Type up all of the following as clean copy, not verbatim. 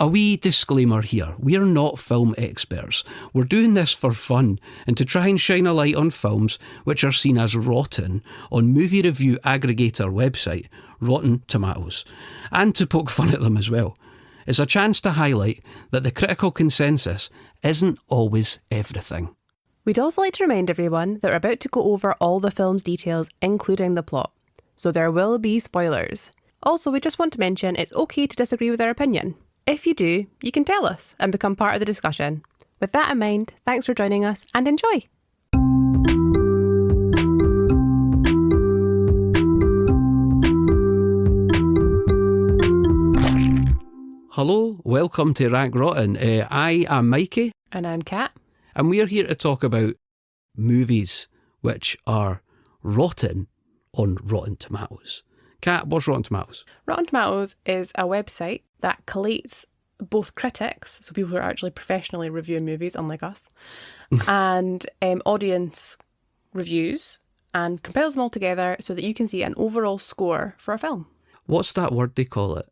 A wee disclaimer here, we're not film experts. We're doing this for fun and to try and shine a light on films which are seen as rotten on movie review aggregator website, Rotten Tomatoes, and to poke fun at them as well. It's a chance to highlight that the critical consensus isn't always everything. We'd also like to remind everyone that we're about to go over all the film's details, including the plot. So there will be spoilers. Also, we just want to mention it's okay to disagree with our opinion. If you do, you can tell us and become part of the discussion. With that in mind, thanks for joining us and enjoy. Hello, welcome to Rank Rotten. I am Mikey. And I'm Kat. And we're here to talk about movies which are rotten on Rotten Tomatoes. Kat, what's Rotten Tomatoes? Rotten Tomatoes is a website that collates both critics, so people who are actually professionally reviewing movies, unlike us, and audience reviews, and compiles them all together so that you can see an overall score for a film. What's that word they call it?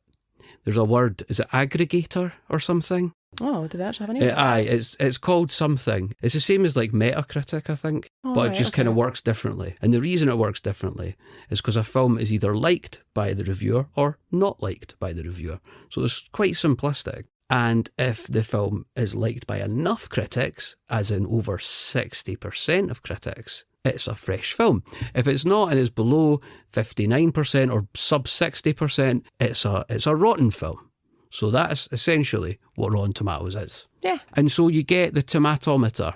There's a word, is it aggregator or something? Oh, do they actually have a name? Aye, it's called something. It's the same as like Metacritic, I think, but it just kind of works differently. And the reason it works differently is because a film is either liked by the reviewer or not liked by the reviewer. So it's quite simplistic. And if the film is liked by enough critics, as in over 60% of critics, it's a fresh film. If it's not and it's below 59% or sub 60%, it's a rotten film. So that's essentially what Rotten Tomatoes is. Yeah. And so you get the tomatometer,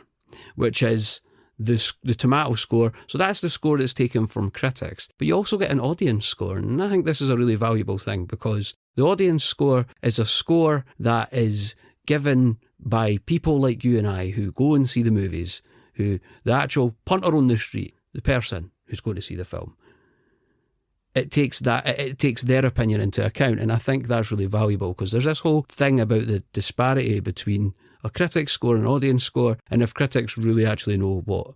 which is the tomato score. So that's the score that's taken from critics. But you also get an audience score. And I think this is a really valuable thing because the audience score is a score that is given by people like you and I who go and see the movies, who the actual punter on the street, the person who's going to see the film. It takes their opinion into account, and I think that's really valuable because there's this whole thing about the disparity between a critic's score and an audience score, and if critics really actually know what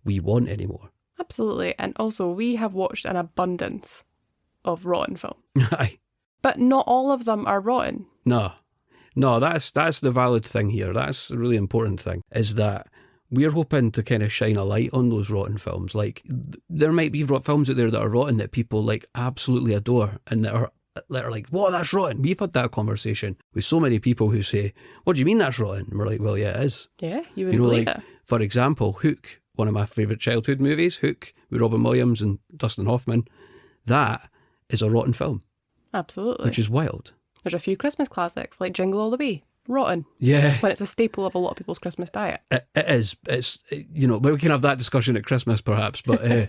we want anymore. Absolutely, and also we have watched an abundance of rotten films. Aye. But not all of them are rotten. No, that's the valid thing here. That's a really important thing, is that we're hoping to kind of shine a light on those rotten films. Like, there might be films out there that are rotten that people like absolutely adore and that are like, whoa, that's rotten. We've had that conversation with so many people who say, what do you mean that's rotten? And we're like, well, yeah, it is. Yeah, you wouldn't believe like, it. For example, Hook, one of my favourite childhood movies, Hook, with Robin Williams and Dustin Hoffman, that is a rotten film. Absolutely. Which is wild. There's a few Christmas classics, like Jingle All the Way. Rotten. Yeah. When it's a staple of a lot of people's Christmas diet. It is. It's, but we can have that discussion at Christmas perhaps, but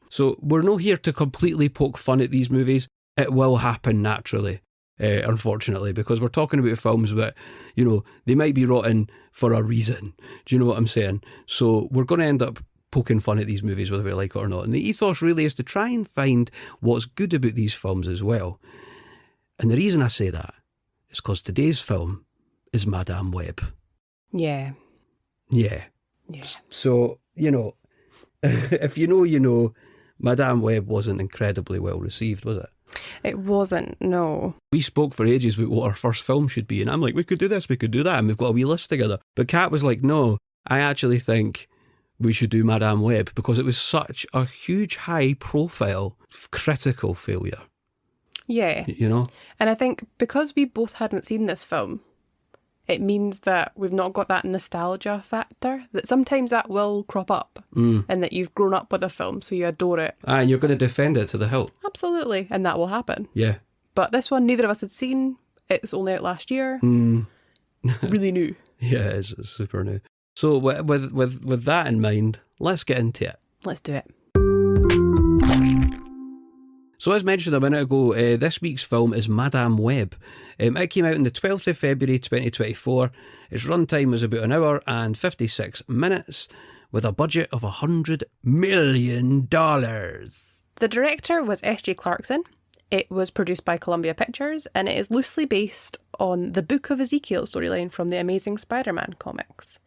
so we're not here to completely poke fun at these movies. It will happen naturally, unfortunately, because we're talking about films that, they might be rotten for a reason. Do you know what I'm saying? So we're going to end up poking fun at these movies whether we like it or not. And the ethos really is to try and find what's good about these films as well. And the reason I say that is because today's film is Madame Web. Yeah. Yeah. Yeah. So, if you know, Madame Web wasn't incredibly well received, was it? It wasn't, no. We spoke for ages about what our first film should be, and I'm like, we could do this, we could do that, and we've got a wee list together. But Kat was like, no, I actually think we should do Madame Web because it was such a huge, high-profile, critical failure. Yeah. And I think because we both hadn't seen this film, it means that we've not got that nostalgia factor, that sometimes that will crop up and that you've grown up with a film, so you adore it. And you're going to defend it to the hilt. Absolutely. And that will happen. Yeah. But this one, neither of us had seen. It's only out last year. Really new. Yeah, it's super new. So with that in mind, let's get into it. Let's do it. So as mentioned a minute ago, this week's film is Madame Web. It came out on the 12th of February 2024. Its runtime was about 1 hour and 56 minutes with a budget of $100 million. The director was S.J. Clarkson. It was produced by Columbia Pictures and it is loosely based on the Book of Ezekiel storyline from the Amazing Spider-Man comics.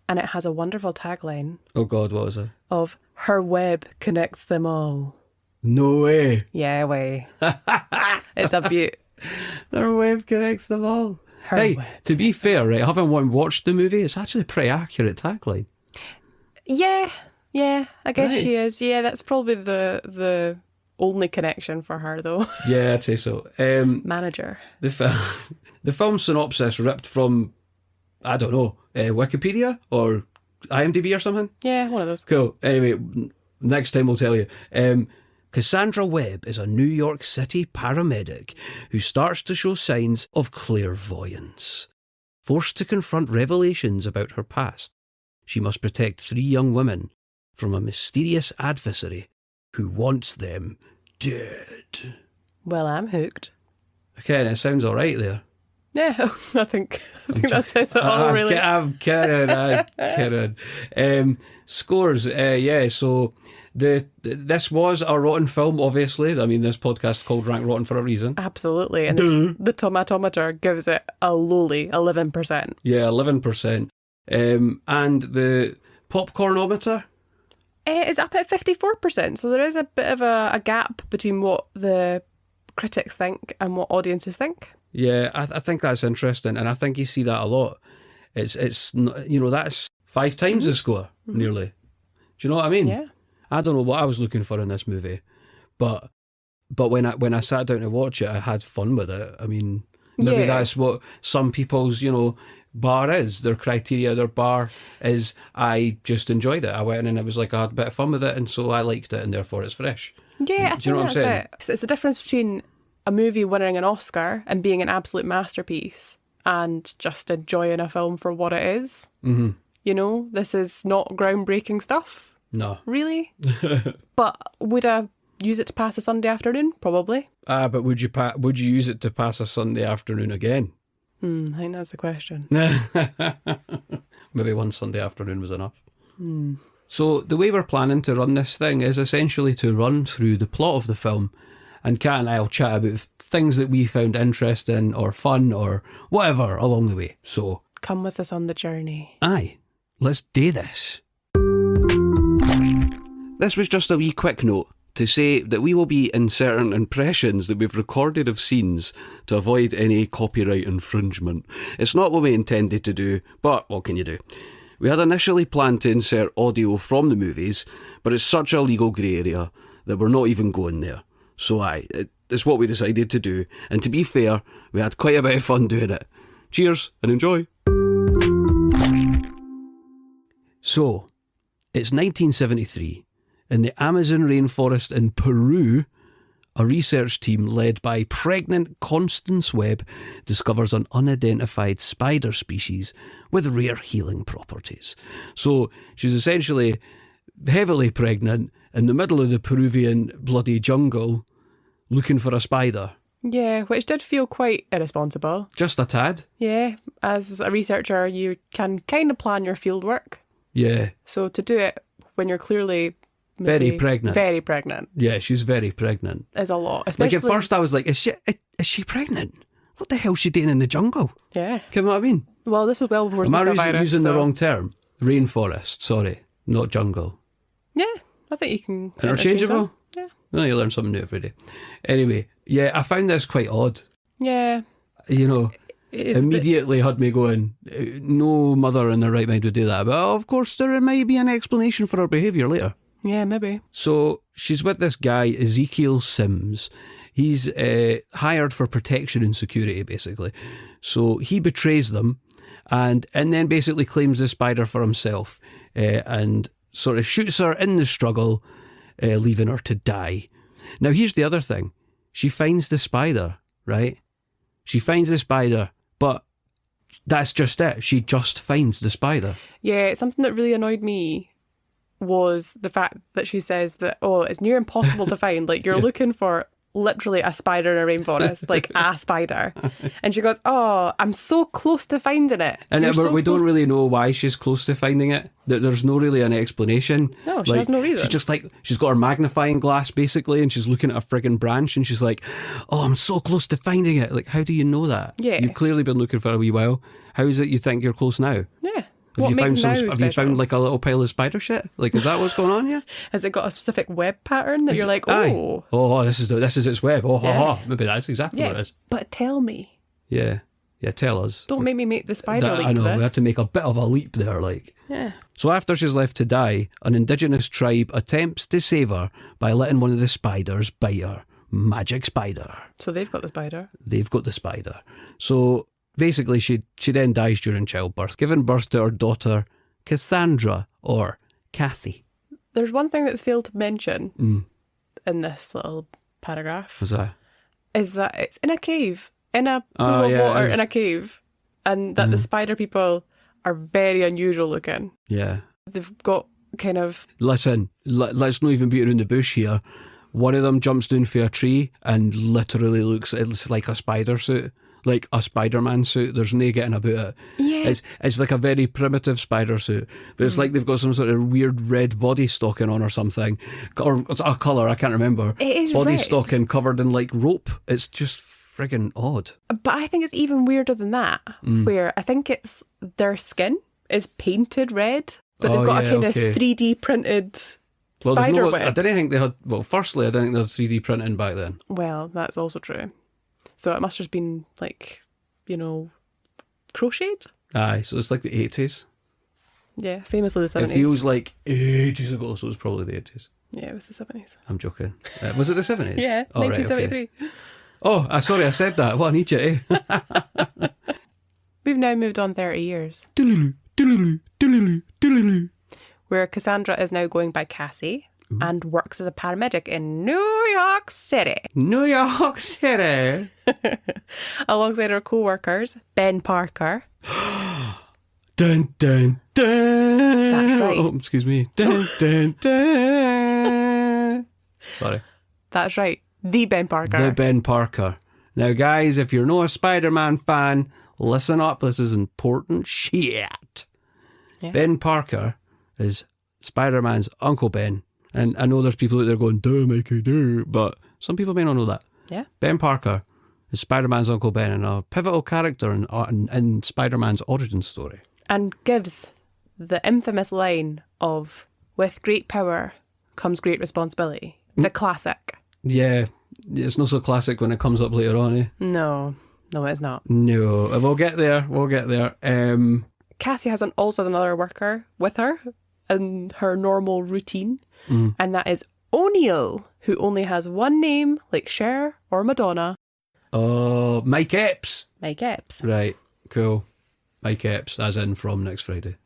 And it has a wonderful tagline. Oh God, what was it? Of, her web connects them all. No way. Yeah, way. It's a beaut. Their web connects them all. Her hey, web to be fair, right, having watched the movie, it's actually a pretty accurate tagline. Yeah, I guess Right. she is. Yeah, that's probably the only connection for her, though. Yeah, I'd say so. Manager. The film synopsis ripped from, I don't know, Wikipedia or IMDb or something? Yeah, one of those. Cool. Anyway, next time we'll tell you. Cassandra Webb is a New York City paramedic who starts to show signs of clairvoyance. Forced to confront revelations about her past, she must protect 3 young women from a mysterious adversary who wants them dead. Well, I'm hooked. Okay, and it sounds all right there. Yeah, I think that says it all, really. I'm kidding. Scores, so this was a rotten film, obviously. I mean, this podcast is called Rank Rotten for a reason. Absolutely. And the tomatometer gives it a lowly 11%. Yeah, 11%. And the popcornometer? It's up at 54%, so there is a bit of a gap between what the critics think and what audiences think. Yeah, I think that's interesting, and I think you see that a lot. It's that's 5 times the score, nearly. Do you know what I mean? Yeah. I don't know what I was looking for in this movie, but when I sat down to watch it, I had fun with it. I mean, maybe that's what some people's bar is. Their criteria, their bar is. I just enjoyed it. I went in and it was like I had a bit of fun with it, and so I liked it, and therefore it's fresh. Yeah, I Do you know think what I'm that's it. It's the difference between a movie winning an Oscar and being an absolute masterpiece and just enjoying a film for what it is. Mm-hmm. This is not groundbreaking stuff. No. Really? But would I use it to pass a Sunday afternoon? Probably. But would you use it to pass a Sunday afternoon again? I think that's the question. Maybe one Sunday afternoon was enough. So the way we're planning to run this thing is essentially to run through the plot of the film, and Kat and I will chat about things that we found interesting or fun or whatever along the way. So come with us on the journey. Aye, let's do this. This was just a wee quick note to say that we will be inserting impressions that we've recorded of scenes to avoid any copyright infringement. It's not what we intended to do, but what can you do? We had initially planned to insert audio from the movies, but it's such a legal grey area that we're not even going there. So it's what we decided to do, and to be fair, we had quite a bit of fun doing it. Cheers and enjoy. So, it's 1973. In the Amazon rainforest in Peru, a research team led by pregnant Constance Webb discovers an unidentified spider species with rare healing properties. So she's essentially heavily pregnant in the middle of the Peruvian bloody jungle looking for a spider. Yeah, which did feel quite irresponsible. Just a tad. Yeah, as a researcher, you can kind of plan your field work. Yeah. So to do it when you're clearly... Very pregnant. Very pregnant. Yeah, she's very pregnant. Is a lot. Especially... Like at first I was like, is she pregnant? What the hell's she doing in the jungle? Yeah. You know what I mean? Well, this was well before Am I Zika virus, using the wrong term? Rainforest, sorry, not jungle. Yeah, I think you can... Interchangeable? Yeah. Well, you learn something new every day. Anyway, yeah, I found this quite odd. Yeah. Immediately had me going, no mother in their right mind would do that. But of course, there might be an explanation for her behaviour later. Yeah, maybe. So she's with this guy, Ezekiel Sims. He's hired for protection and security, basically. So he betrays them and then basically claims the spider for himself and sort of shoots her in the struggle, leaving her to die. Now, here's the other thing. She finds the spider, right? She finds the spider, but that's just it. She just finds the spider. Yeah, something that really annoyed me was the fact that she says that, it's near impossible to find. Like, you're looking for literally a spider in a rainforest, like a spider. And she goes, I'm so close to finding it. And we don't really know why she's close to finding it. There's no really an explanation. No, she has no reason. She's just like, she's got her magnifying glass basically, and she's looking at a friggin' branch and she's like, I'm so close to finding it. Like, how do you know that? Yeah. You've clearly been looking for a wee while. How is it you think you're close now? Yeah. What makes now Have you special? found like a little pile of spider shit? Like, is that what's going on here? Has it got a specific web pattern that you're like, Aye. oh? Oh, this is its web. Oh, Yeah. ha, ha. Maybe that's exactly what Yeah, it is. but tell me. Yeah. Yeah, tell us. Don't make me make the spider That- leap I know, to this. we had to make a bit of a leap there, like. Yeah. So after she's left to die, an indigenous tribe attempts to save her by letting one of the spiders bite her. Magic spider. So they've got the spider. They've got the spider. So basically she then dies during childbirth, giving birth to her daughter Cassandra, or Cassie. There's one thing that's failed to mention Mm. in this little paragraph Was that? is that it's in a cave, in a pool Oh, of yeah, it water is. in a cave, and that the spider people are very unusual looking. Yeah. They've got kind of Listen, let's not even beat around the bush here. One of them jumps down for a tree and literally it's like a spider suit. Like a Spider-Man suit. There's no getting about it. Yeah. It's like a very primitive spider suit. But it's like they've got some sort of weird red body stocking on or something. Or it's a colour, I can't remember. It is body red. stocking covered in like rope. It's just friggin' odd. But I think it's even weirder than that, where I think it's their skin is painted red, but they've Oh, got yeah, a kind okay. of 3D printed Well, they've spider not got- I web. didn't think they had. Well, firstly, I didn't think they had 3D printing back then. Well, that's also true. So it must have been like, crocheted? Aye, so it's like the 80s. Yeah, famously the 70s. It feels like ages ago, so it's probably the 80s. Yeah, it was the 70s. I'm joking. Was it the 70s? Yeah, Oh, right, okay. 1973. Oh, sorry, I said that. What an idiot, eh? We've now moved on 30 years, Doodaloo, doodaloo, doodaloo, doodaloo. where Cassandra is now going by Cassie and works as a paramedic in New York City, New York City. alongside her co-workers, Ben Parker. Dun, dun, dun. That's right. Oh, excuse me. Dun, dun, dun. Sorry. That's right, the Ben Parker. The Ben Parker. Now, guys, if you're not a Spider-Man fan, listen up. This is important shit. Yeah. Ben Parker is Spider-Man's Uncle Ben. And I know there's people out there going, duh, Mikey, duh. But some people may not know that. Yeah. Ben Parker is Spider-Man's Uncle Ben and a pivotal character in Spider-Man's origin story. And gives the infamous line of, with great power comes great responsibility. The classic. Yeah, it's not so classic when it comes up later on, eh? No, it's not. No, we'll get there. Cassie also has another worker with her in her normal routine, and that is O'Neill, who only has one name, like Cher or Madonna. Oh, Mike Epps. Mike Epps. Right, cool. Mike Epps, as in from next Friday.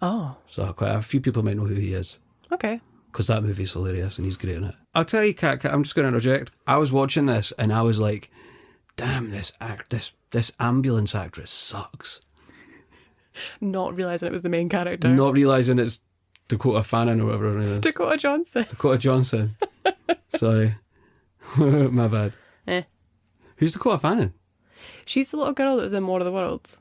Oh, So quite a few people might know who he is, okay. because that movie's hilarious and he's great in it. I'll tell you, Kat, I'm just going to interject. I was watching this and I was like, damn, this ambulance actress sucks. Not realising it was the main character. Not realising it's Dakota Fanning or whatever her name is. Dakota Johnson. Dakota Johnson. Sorry. My bad. Eh. Who's Dakota Fanning? She's the little girl that was in War of the Worlds.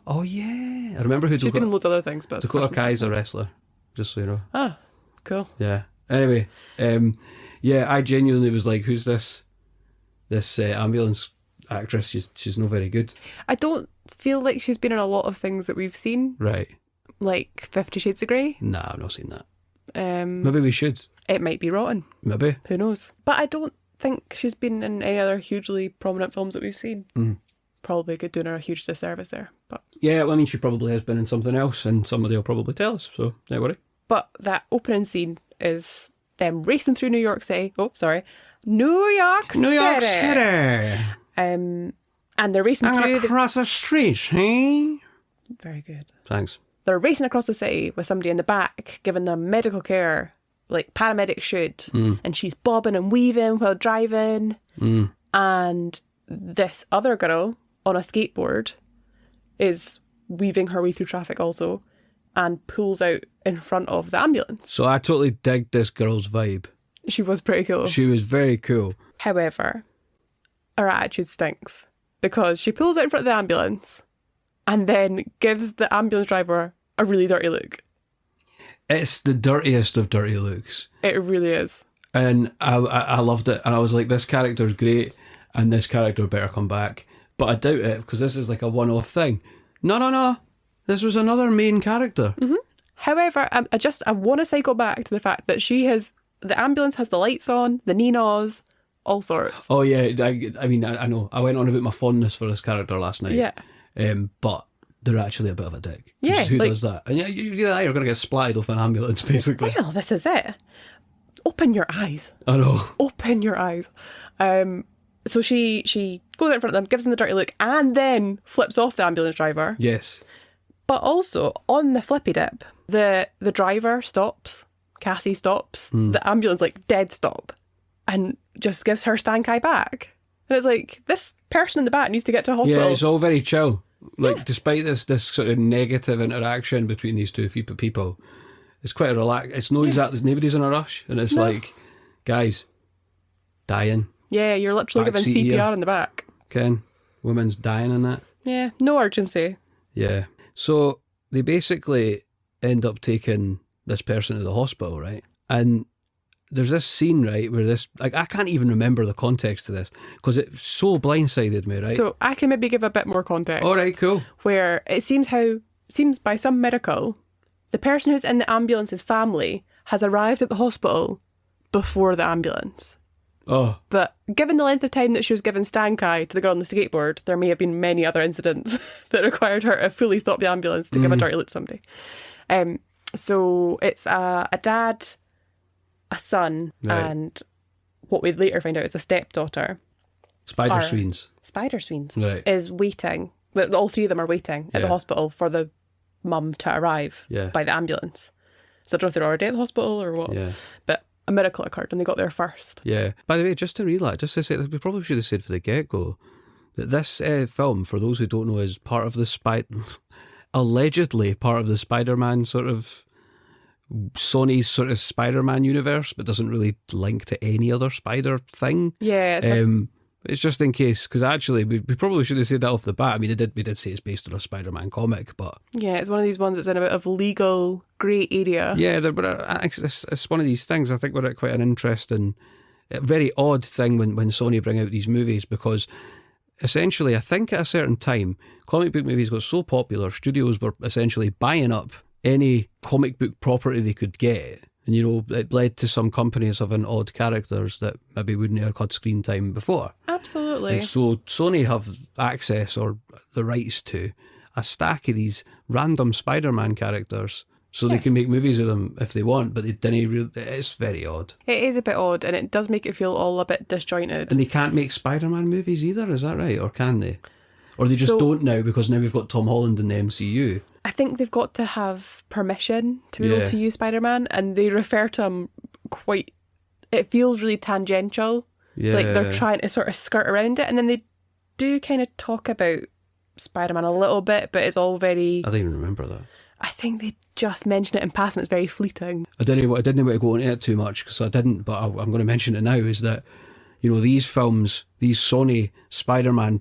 Oh, yeah. I remember who She's been in loads of other things, but... Dakota Kai's a wrestler, just so you know. Ah, cool. Yeah. Anyway, yeah, I genuinely was like, who's this ambulance actress? She's not very good. I don't feel like she's been in a lot of things that we've seen, Right. like 50 Shades of Grey. Nah, I've not seen that. Um, Maybe we should. It might be rotten. Maybe. Who knows? But I don't think she's been in any other hugely prominent films that we've seen. Probably could do her a huge disservice there. But Yeah, well, I mean, she probably has been in something else and somebody will probably tell us, so don't worry. that opening scene is them racing through New York City. Oh, sorry. New York City. And they're racing through... across the street, hey? Very good. Thanks. They're racing across the city with somebody in the back giving them medical care, like paramedics should. And she's bobbing and weaving while driving. And this other girl on a skateboard is weaving her way through traffic also and pulls out in front of the ambulance. So I totally dig this girl's vibe. She was pretty cool. She was very cool. However, her attitude stinks because she pulls out in front of the ambulance and then gives the ambulance driver a really dirty look. It's the dirtiest of dirty looks. It really is. And I loved it. And I was like, this character's great and this character better come back. But I doubt it because this is like a one-off thing. No. This was another main character. However, I want to cycle back to the fact that the ambulance has the lights on, the Ninos, all sorts. Oh yeah, I mean, I know. I went on about my fondness for this character last night. Yeah. But they're actually a bit of a dick. Yeah. Who does that? And yeah, you and I are going to get splatted off an ambulance, basically. Well, this is it. Open your eyes. I know. Open your eyes. So she goes out in front of them, gives them the dirty look, and then flips off the ambulance driver. Yes. But also, on the flippy dip, the driver stops, Cassie stops, the ambulance, dead stop, and just gives her stank eye back. And it's like, this person in the back needs to get to a hospital. Yeah, it's all very chill. Despite this sort of negative interaction between these two people, it's quite a relaxed. It's no exactly, nobody's in a rush. And it's guys, dying. Yeah, you're literally giving CPR here. In the back. Ken, woman's dying in that. Yeah, no urgency. Yeah. So they basically end up taking this person to the hospital, right? And there's this scene, right, where this, I can't even remember the context to this because it so blindsided me, right? So I can maybe give a bit more context. All right, cool. Where it seems by some miracle, the person who's in the ambulance's family has arrived at the hospital before the ambulance. Oh. But given the length of time that she was given stank eye to the girl on the skateboard, there may have been many other incidents that required her to fully stop the ambulance to give a dirty look to somebody. So it's a dad, a son, and what we later find out is a stepdaughter. Spider Sweens. Right. Is waiting. All three of them are waiting at the hospital for the mum to arrive by the ambulance. So I don't know if they're already at the hospital or what. Yeah. But a miracle occurred and they got there first. Yeah. By the way, just to say, we probably should have said for the get-go that this film, for those who don't know, is part of the allegedly part of the Spider-Man sort of Sony's sort of Spider-Man universe, but doesn't really link to any other Spider thing. Yeah. It's just in case, because actually we probably should have said that off the bat. I mean, we did say it's based on a Spider-Man comic, but yeah, it's one of these ones that's in a bit of legal grey area. Yeah, but it's one of these things. I think we're at quite an interesting, very odd thing when Sony bring out these movies, because essentially, I think at a certain time, comic book movies got so popular, studios were essentially buying up any comic book property they could get. And, it led to some companies having odd characters that maybe wouldn't have had screen time before. Absolutely. And so Sony have access or the rights to a stack of these random Spider-Man characters, so they can make movies of them if they want, but they didn't really. It's very odd. It is a bit odd, and it does make it feel all a bit disjointed. And they can't make Spider-Man movies either, is that right? Or can they? Or they just don't now because now we've got Tom Holland in the MCU. I think they've got to have permission to be able to use Spider-Man, and they refer to him quite... It feels really tangential. Yeah. Like they're trying to sort of skirt around it, and then they do kind of talk about Spider-Man a little bit, but it's all very... I don't even remember that. I think they just mention it in passing. It's very fleeting. I didn't want to go into it too much because I didn't, but I'm going to mention it now, is that, these films, these Sony Spider-Man,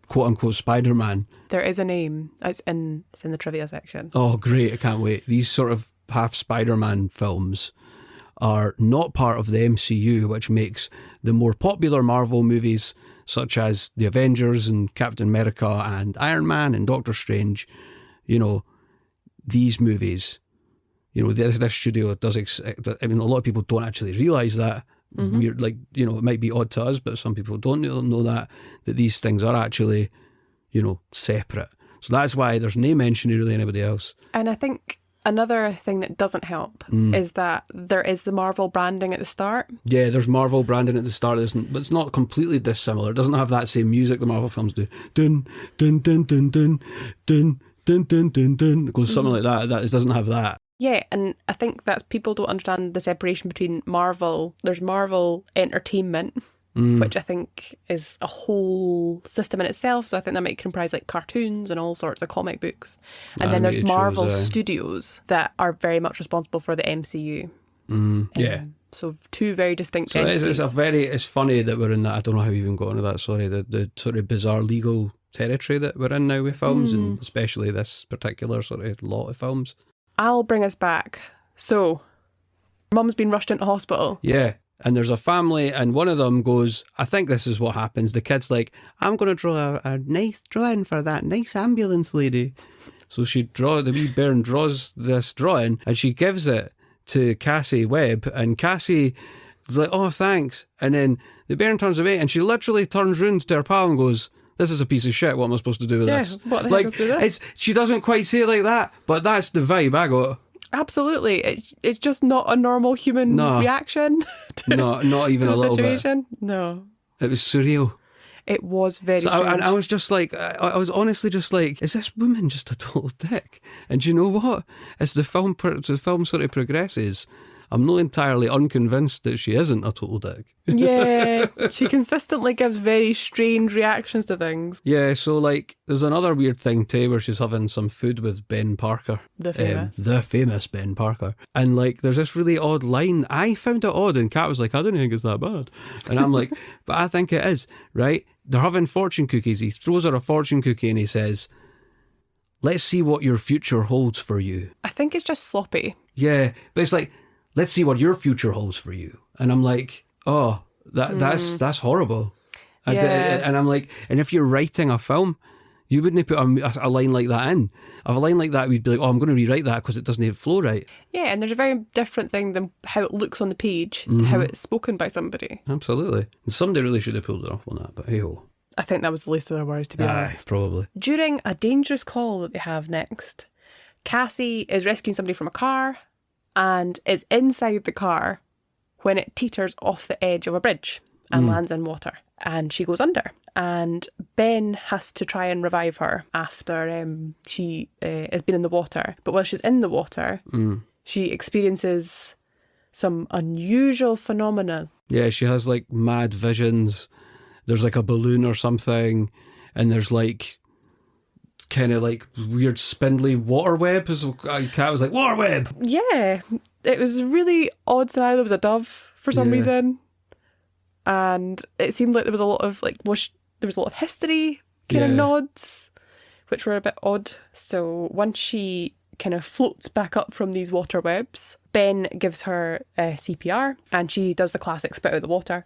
quote-unquote Spider-Man. There is a name. It's in the trivia section. Oh, great. I can't wait. These sort of half Spider-Man films are not part of the MCU, which makes the more popular Marvel movies, such as The Avengers and Captain America and Iron Man and Doctor Strange, these movies, this studio does... a lot of people don't actually realise that. Weird, it might be odd to us, but some people don't know that these things are actually, separate. So that's why there's no mention of really anybody else. And I think another thing that doesn't help is that there is the Marvel branding at the start. Yeah, there's Marvel branding at the start, but it's not completely dissimilar. It doesn't have that same music the Marvel films do. Dun, dun, dun, dun, dun, dun, dun, dun, dun, dun. It goes something like that. It doesn't have that. Yeah, and I think that's, people don't understand the separation between Marvel. There's Marvel Entertainment, which I think is a whole system in itself. So I think that might comprise cartoons and all sorts of comic books. And then there's Marvel Studios that are very much responsible for the MCU. Yeah. So two very distinct entities. It's funny that we're in that. I don't know how we even got into that. Sorry, the sort of bizarre legal territory that we're in now with films, and especially this particular sort of lot of films. I'll bring us back. So, Mum's been rushed into hospital. Yeah, and there's a family, and one of them goes, I think this is what happens. The kid's like, I'm going to draw a nice drawing for that nice ambulance lady. So the wee bairn draws this drawing and she gives it to Cassie Web, and Cassie is like, oh, thanks. And then the bairn turns away and she literally turns round to her pal and goes, this is a piece of shit, what am I supposed to do with this? What the heck is this? She doesn't quite say it like that, but that's the vibe I got. Absolutely. It's just not a normal human reaction to, not even to a little situation. bit. No. It was surreal. It was very strange. I was just like, I was honestly just like, is this woman just a total dick? And do you know what? As the film sort of progresses, I'm not entirely unconvinced that she isn't a total dick. Yeah, she consistently gives very strange reactions to things. Yeah, so like, there's another weird thing too where she's having some food with Ben Parker. The famous Ben Parker. And like, there's this really odd line. I found it odd and Kat was like, I don't think it's that bad. And I'm like, but I think it is, right? They're having fortune cookies. He throws her a fortune cookie and he says, let's see what your future holds for you. I think it's just sloppy. Yeah, but it's like, let's see what your future holds for you. And I'm like, oh, that's horrible. Yeah. And I'm like, and if you're writing a film, you wouldn't put a line like that in. If a line like that, we'd be like, oh, I'm going to rewrite that because it doesn't flow right. Yeah, and there's a very different thing than how it looks on the page to how it's spoken by somebody. Absolutely. And somebody really should have pulled it off on that, but hey-ho. I think that was the least of their worries, to be honest. Probably. During a dangerous call that they have next, Cassie is rescuing somebody from a car and is inside the car when it teeters off the edge of a bridge and lands in water. And she goes under. And Ben has to try and revive her after she has been in the water. But while she's in the water, she experiences some unusual phenomena. Yeah, she has like mad visions. There's like a balloon or something. And there's like kind of like weird spindly water web. Kat was like, water web! Yeah, it was really odd scenario. There was a dove for some reason. And it seemed like there was a lot of there was a lot of history kind of nods, which were a bit odd. So once she kind of floats back up from these water webs, Ben gives her CPR and she does the classic spit out the water.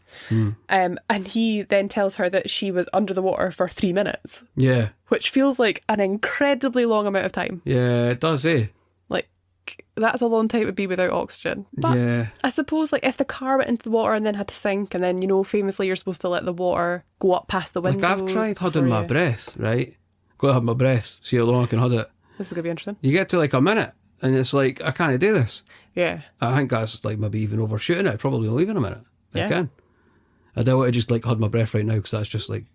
And he then tells her that she was under the water for 3 minutes. Yeah. Which feels like an incredibly long amount of time. Yeah, it does, eh? Like, that's a long time to be without oxygen. But yeah. I suppose like if the car went into the water and then had to sink, and then, you know, famously you're supposed to let the water go up past the windows. Like I've tried holding my breath, right? Got to have my breath, see how long I can hold it. This is going to be interesting. You get to like a minute and it's like, I can't do this. Yeah. I think that's like maybe even overshooting it. Probably will even a minute. Yeah. I can. I don't want to just like hold my breath right now because that's just like,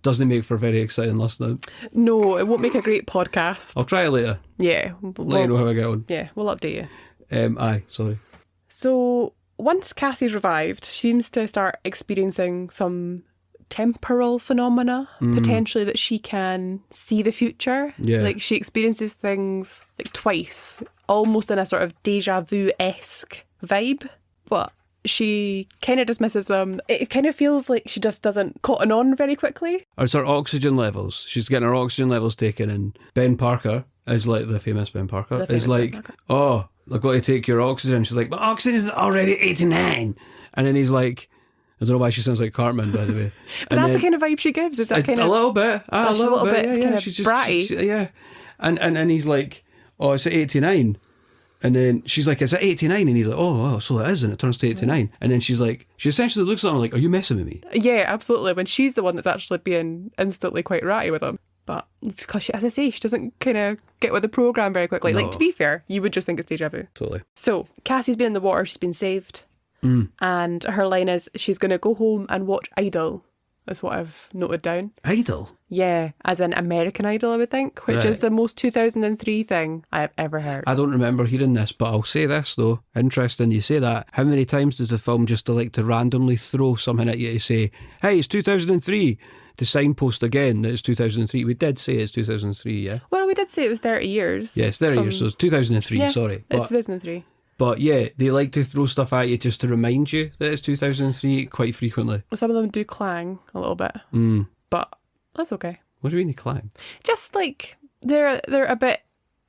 doesn't make for very exciting listening. No, it won't make a great podcast. I'll try it later. Yeah. Let you know how I get on. Yeah, we'll update you. Aye, sorry. So once Cassie's revived, she seems to start experiencing some temporal phenomena, potentially that she can see the future. Yeah. Like she experiences things like twice, almost in a sort of deja vu-esque vibe. But she kind of dismisses them. It kind of feels like she just doesn't cotton on very quickly. It's her oxygen levels. She's getting her oxygen levels taken, and Ben Parker is like the famous Ben Parker. Is like, oh, I've got to take your oxygen. She's like, but oxygen is already 89. And then he's like, I don't know why she sounds like Cartman, by the way. But that's the kind of vibe she gives. Is that kind of a little bit, a little bit, yeah, kind of she's just bratty. yeah. And he's like, oh, it's at 89. And then she's like, it's at 89. And he's like, oh, so it is. And it turns to 89. And then she's like, she essentially looks at him like, are you messing with me? Yeah, absolutely. When she's the one that's actually being instantly quite ratty with him. But it's because, she, as I say, she doesn't kind of get with the programme very quickly. No. Like, to be fair, you would just think it's deja vu. Totally. So, Cassie's been in the water, she's been saved. And her line is, she's going to go home and watch Idol, is what I've noted down. Idol? Yeah, as in American Idol, I would think, which is the most 2003 thing I've ever heard. I don't remember hearing this, but I'll say this, though. Interesting you say that. How many times does the film just like to randomly throw something at you to say, hey, it's 2003, to signpost again that it's 2003? We did say it's 2003, yeah? Well, we did say it was 30 years. Yeah, it's 30 years, so it's 2003, yeah, sorry. It's 2003. But yeah, they like to throw stuff at you just to remind you that it's 2003 quite frequently. Some of them do clang a little bit, but that's okay. What do you mean they clang? Just like they're a bit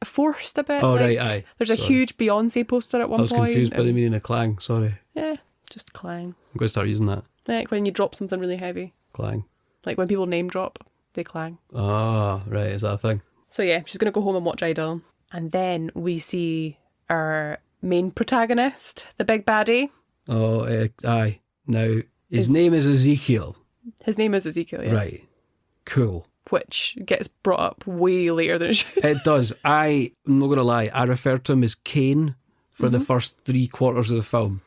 forced a bit. Oh, like, right, aye. There's a huge Beyonce poster at one point. I was confused by the meaning of clang, sorry. Yeah, just clang. I'm going to start using that. Like when you drop something really heavy. Clang. Like when people name drop, they clang. Ah, right, is that a thing? So yeah, she's going to go home and watch Idol. And then we see our main protagonist, the big baddie. Oh, aye. Now, his name is Ezekiel. His name is Ezekiel, yeah. Right. Cool. Which gets brought up way later than it should. It does. I'm not going to lie. I referred to him as Cain for the first 3/4 of the film.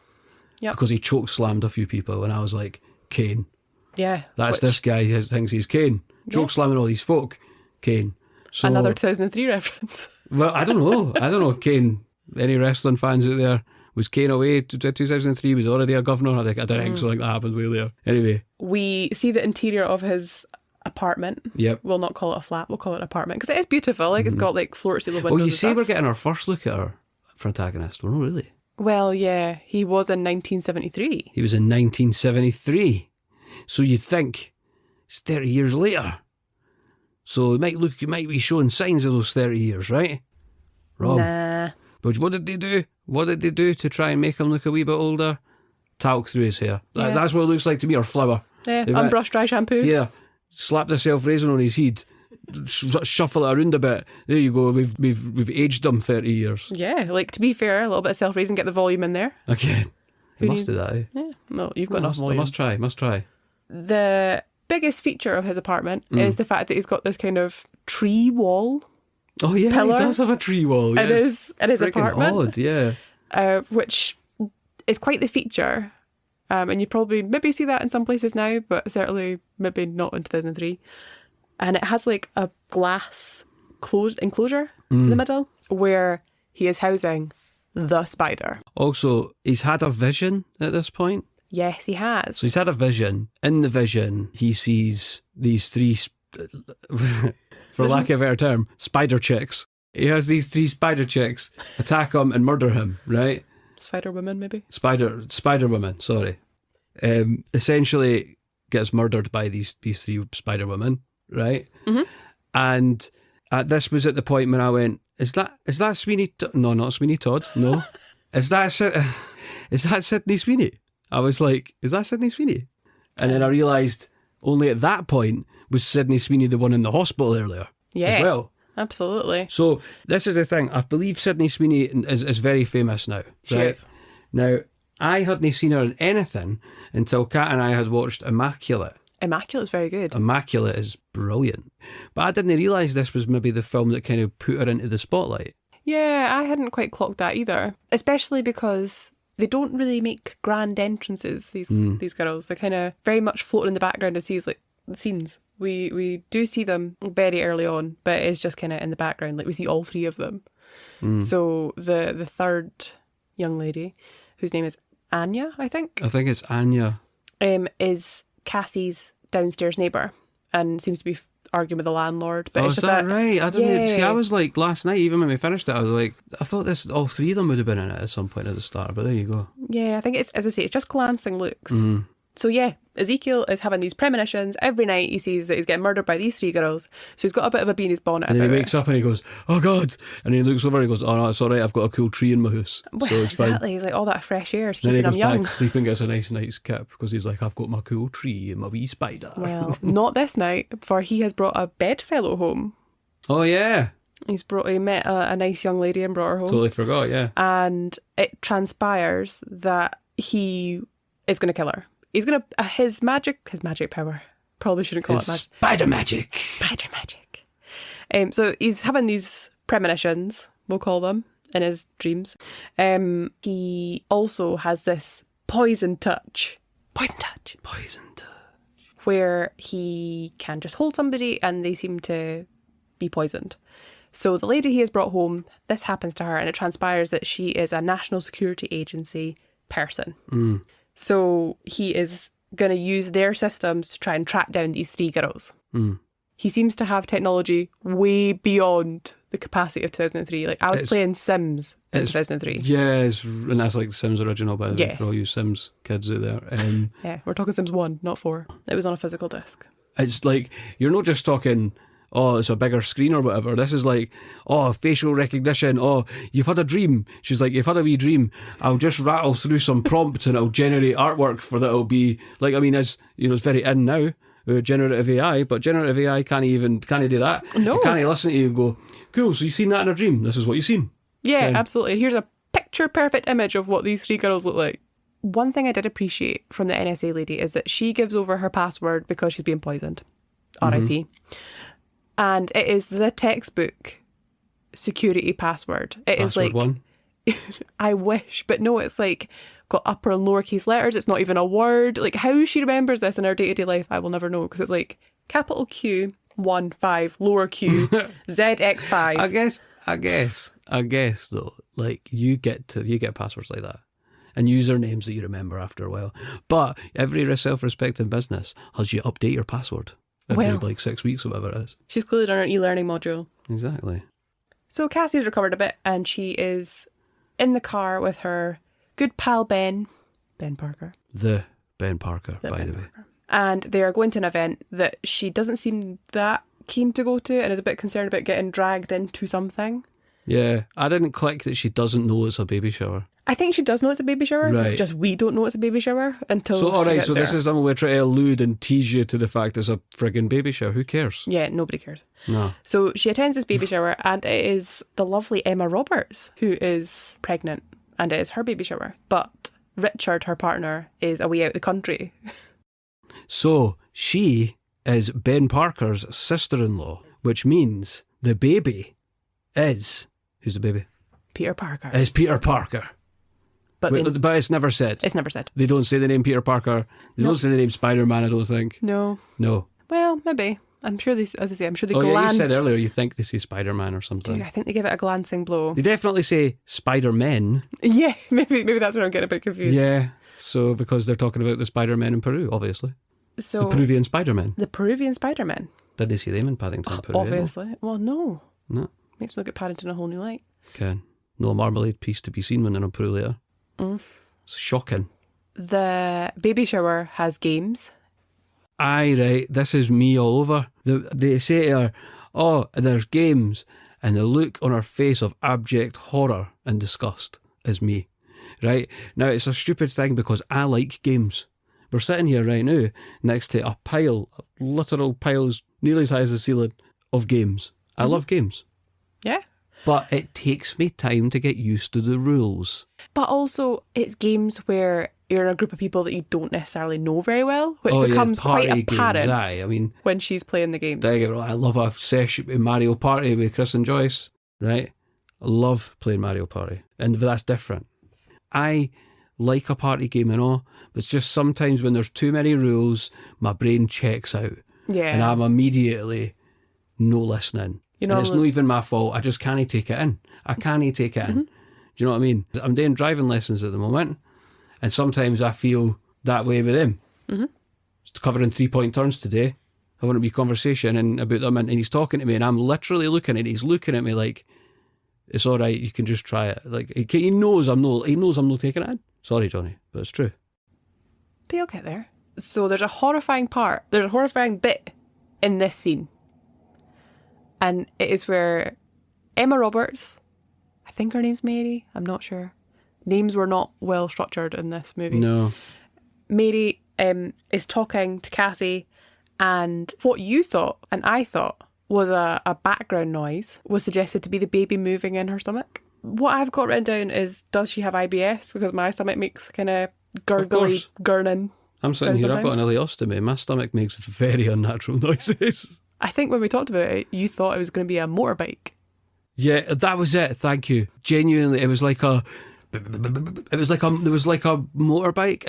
Yep. Because he choke slammed a few people and I was like, Cain. Yeah. This guy who thinks he's Cain. Choke slamming all these folk. Cain. So, another 2003 reference. Well, I don't know. I don't know if Cain, any wrestling fans out there, was Cain away to 2003? Was already a governor? I don't think so. Like that happened way later. Anyway. We see the interior of his apartment. Yep. We'll not call it a flat. We'll call it an apartment because it is beautiful. Like it's got like floor to ceiling windows. Well, you and say stuff. we're getting our first look at our protagonist. Well, no, really. Well, yeah, he was in 1973. He was in 1973. So you'd think it's 30 years later. So it might be showing signs of those 30 years, right? Wrong. Nah. But what did they do? What did they do to try and make him look a wee bit older? Talc through his hair. Yeah. That's what it looks like to me, or flour. Yeah, unbrushed dry shampoo. Yeah. Slap the self-raising on his head. Shuffle it around a bit. There you go. We've aged him 30 years. Yeah, like to be fair, a little bit of self-raising, get the volume in there. Okay. Who Must do that, eh? Yeah, no, you've got enough volume. Must try. The biggest feature of his apartment is the fact that he's got this kind of tree wall. Oh yeah, pillar he does have a tree wall. Yeah, in his apartment. Odd, yeah. Which is quite the feature. And you probably maybe see that in some places now, but certainly maybe not in 2003. And it has like a glass closed enclosure in the middle where he is housing the spider. Also, he's had a vision at this point. Yes, he has. So he's had a vision. In the vision, he sees these three, for lack of a better term, spider chicks. He has these three spider chicks attack him and murder him, right? Spider woman, maybe? Spider woman, sorry. Essentially gets murdered by these three spider women, right? Mm-hmm. And this was at the point when I went, is that Sweeney? No, not Sweeney Todd. No, is that Sydney Sweeney? I was like, is that Sydney Sweeney? And then I realised only at that point was Sydney Sweeney the one in the hospital earlier. Yeah, as well. Absolutely. So this is the thing. I believe Sydney Sweeney is very famous now. She right? is. Now, I hadn't seen her in anything until Kat and I had watched Immaculate. Immaculate's very good. Immaculate is brilliant. But I didn't realise this was maybe the film that kind of put her into the spotlight. Yeah, I hadn't quite clocked that either. Especially because they don't really make grand entrances, these girls. They're kind of very much floating in the background of the scenes. We do see them very early on, but it's just kind of in the background. Like we see all three of them. So the third young lady, whose name is Anya, I think. I think it's Anya. Is Cassie's downstairs neighbour and seems to be arguing with the landlord. But Is that right? I didn't see. I was like last night, even when we finished it, I was like, I thought all three of them would have been in it at some point at the start. But there you go. Yeah, I think it's, as I say, it's just glancing looks. So yeah, Ezekiel is having these premonitions. Every night he sees that he's getting murdered by these three girls. So he's got a bit of a bee in his bonnet. And then about he wakes up and he goes, oh God. And he looks over and he goes, oh no, it's all right. I've got a cool tree in my house. Well, so it's exactly. fine. He's like, all that fresh air is Then he keeping goes him young. back to sleep and gets a nice night's kip because he's like, I've got my cool tree and my wee spider. Well, not this night, for he has brought a bedfellow home. Oh yeah. He met a nice young lady and brought her home. Totally forgot, yeah. And it transpires that he is going to kill her. He's going to, his magic power, probably shouldn't call it magic. Spider magic. Spider magic. So he's having these premonitions, we'll call them, in his dreams. He also has this poison touch. Where he can just hold somebody and they seem to be poisoned. So the lady he has brought home, this happens to her, and it transpires that she is a National Security Agency person. So he is going to use their systems to try and track down these three girls. He seems to have technology way beyond the capacity of 2003. Like, I was playing Sims in 2003. Yeah, and that's like the Sims original, by the way, for all you Sims kids out there. Yeah, we're talking Sims 1, not 4. It was on a physical disc. It's like, you're not just talking, oh, it's a bigger screen or whatever. This is like, oh, facial recognition. Oh, you've had a dream. She's like, you've had a wee dream. I'll just rattle through some prompts and it'll generate artwork for that. It'll be like, I mean, as you know, it's very in now. generative AI, but generative AI can't do that. No. It can't listen to you and go, cool, so you seen that in a dream? This is what you seen. Yeah, absolutely. Here's a picture perfect image of what these 3 girls look like. One thing I did appreciate from the NSA lady is that she gives over her password because she's being poisoned. RIP. And it is the textbook security password. It is Password like 1. I wish, but no, it's like got upper and lowercase letters. It's not even a word. Like how she remembers this in her day-to-day life, I will never know, because it's like capital Q 1 5 lower Q ZX5. I guess though, like you get passwords like that and usernames that you remember after a while. But every self-respecting business has you update your password every like 6 weeks or whatever it is. She's clearly done her e-learning module. Exactly. So Cassie's recovered a bit and she is in the car with her good pal Ben Parker. The Ben Parker, by the way. And they are going to an event that she doesn't seem that keen to go to and is a bit concerned about getting dragged into something. Yeah, I didn't click that she doesn't know it's a baby shower. I think she does know it's a baby shower. Right. Just we don't know it's a baby shower until So, all right, so there. this is something we're trying to allude and tease you to the fact it's a friggin' baby shower. Who cares? Yeah, nobody cares. No. So she attends this baby shower and it is the lovely Emma Roberts who is pregnant and it is her baby shower. But Richard, her partner, is away out the country. So she is Ben Parker's sister-in-law, which means the baby is... Who's the baby? Peter Parker. Is Peter Parker. But it's never said. It's never said. They don't say the name Peter Parker. They don't say the name Spider-Man, I don't think. No. Well, maybe. I'm sure they, as I say, I'm sure they glance. Yeah, you said earlier you think they say Spider-Man or something. Dude, I think they give it a glancing blow. They definitely say Spider-Men. Yeah, maybe that's where I'm getting a bit confused. Yeah, so because they're talking about the Spider-Men in Peru, obviously. So the Peruvian Spider-Man. The Peruvian Spider-Man. Did they see them in Paddington, Peru? Obviously. Well, no. No. Makes me look at Paddington in a whole new light. Okay. No marmalade piece to be seen when they're in Peru later. It's shocking. The baby shower has games. Aye, right. This is me all over. They say to her, oh, there's games. And the look on her face of abject horror and disgust is me. Right? Now, it's a stupid thing because I like games. We're sitting here right now next to a pile, literal piles nearly as high as the ceiling of games. I love games. Yeah. But it takes me time to get used to the rules. But also, it's games where you're in a group of people that you don't necessarily know very well, which becomes quite apparent when she's playing the games. I love a session in Mario Party with Chris and Joyce, right? I love playing Mario Party, and that's different. I like a party game and all, but it's just sometimes when there's too many rules, my brain checks out. Yeah. And I'm immediately no listening. And it's not even my fault. I just can't take it in. I can't take it in. Do you know what I mean? I'm doing driving lessons at the moment, and sometimes I feel that way with him. Just covering 3-point turns today. I want to be conversation and about them, and he's talking to me, and I'm literally looking, and he's looking at me like, it's all right, you can just try it. Like he knows I'm not taking it in. Sorry, Johnny, but it's true. But you'll get there. So there's a horrifying bit in this scene. And it is where Emma Roberts, I think her name's Mary, I'm not sure. Names were not well structured in this movie. No. Mary is talking to Cassie, and what you thought, and I thought, was a background noise was suggested to be the baby moving in her stomach. What I've got written down is, does she have IBS? Because my stomach makes kind of gurgly, gurning. I'm sitting here, I've got an ileostomy. My stomach makes very unnatural noises. I think when we talked about it, you thought it was going to be a motorbike. Yeah, that was it. Thank you. Genuinely, it was like a motorbike.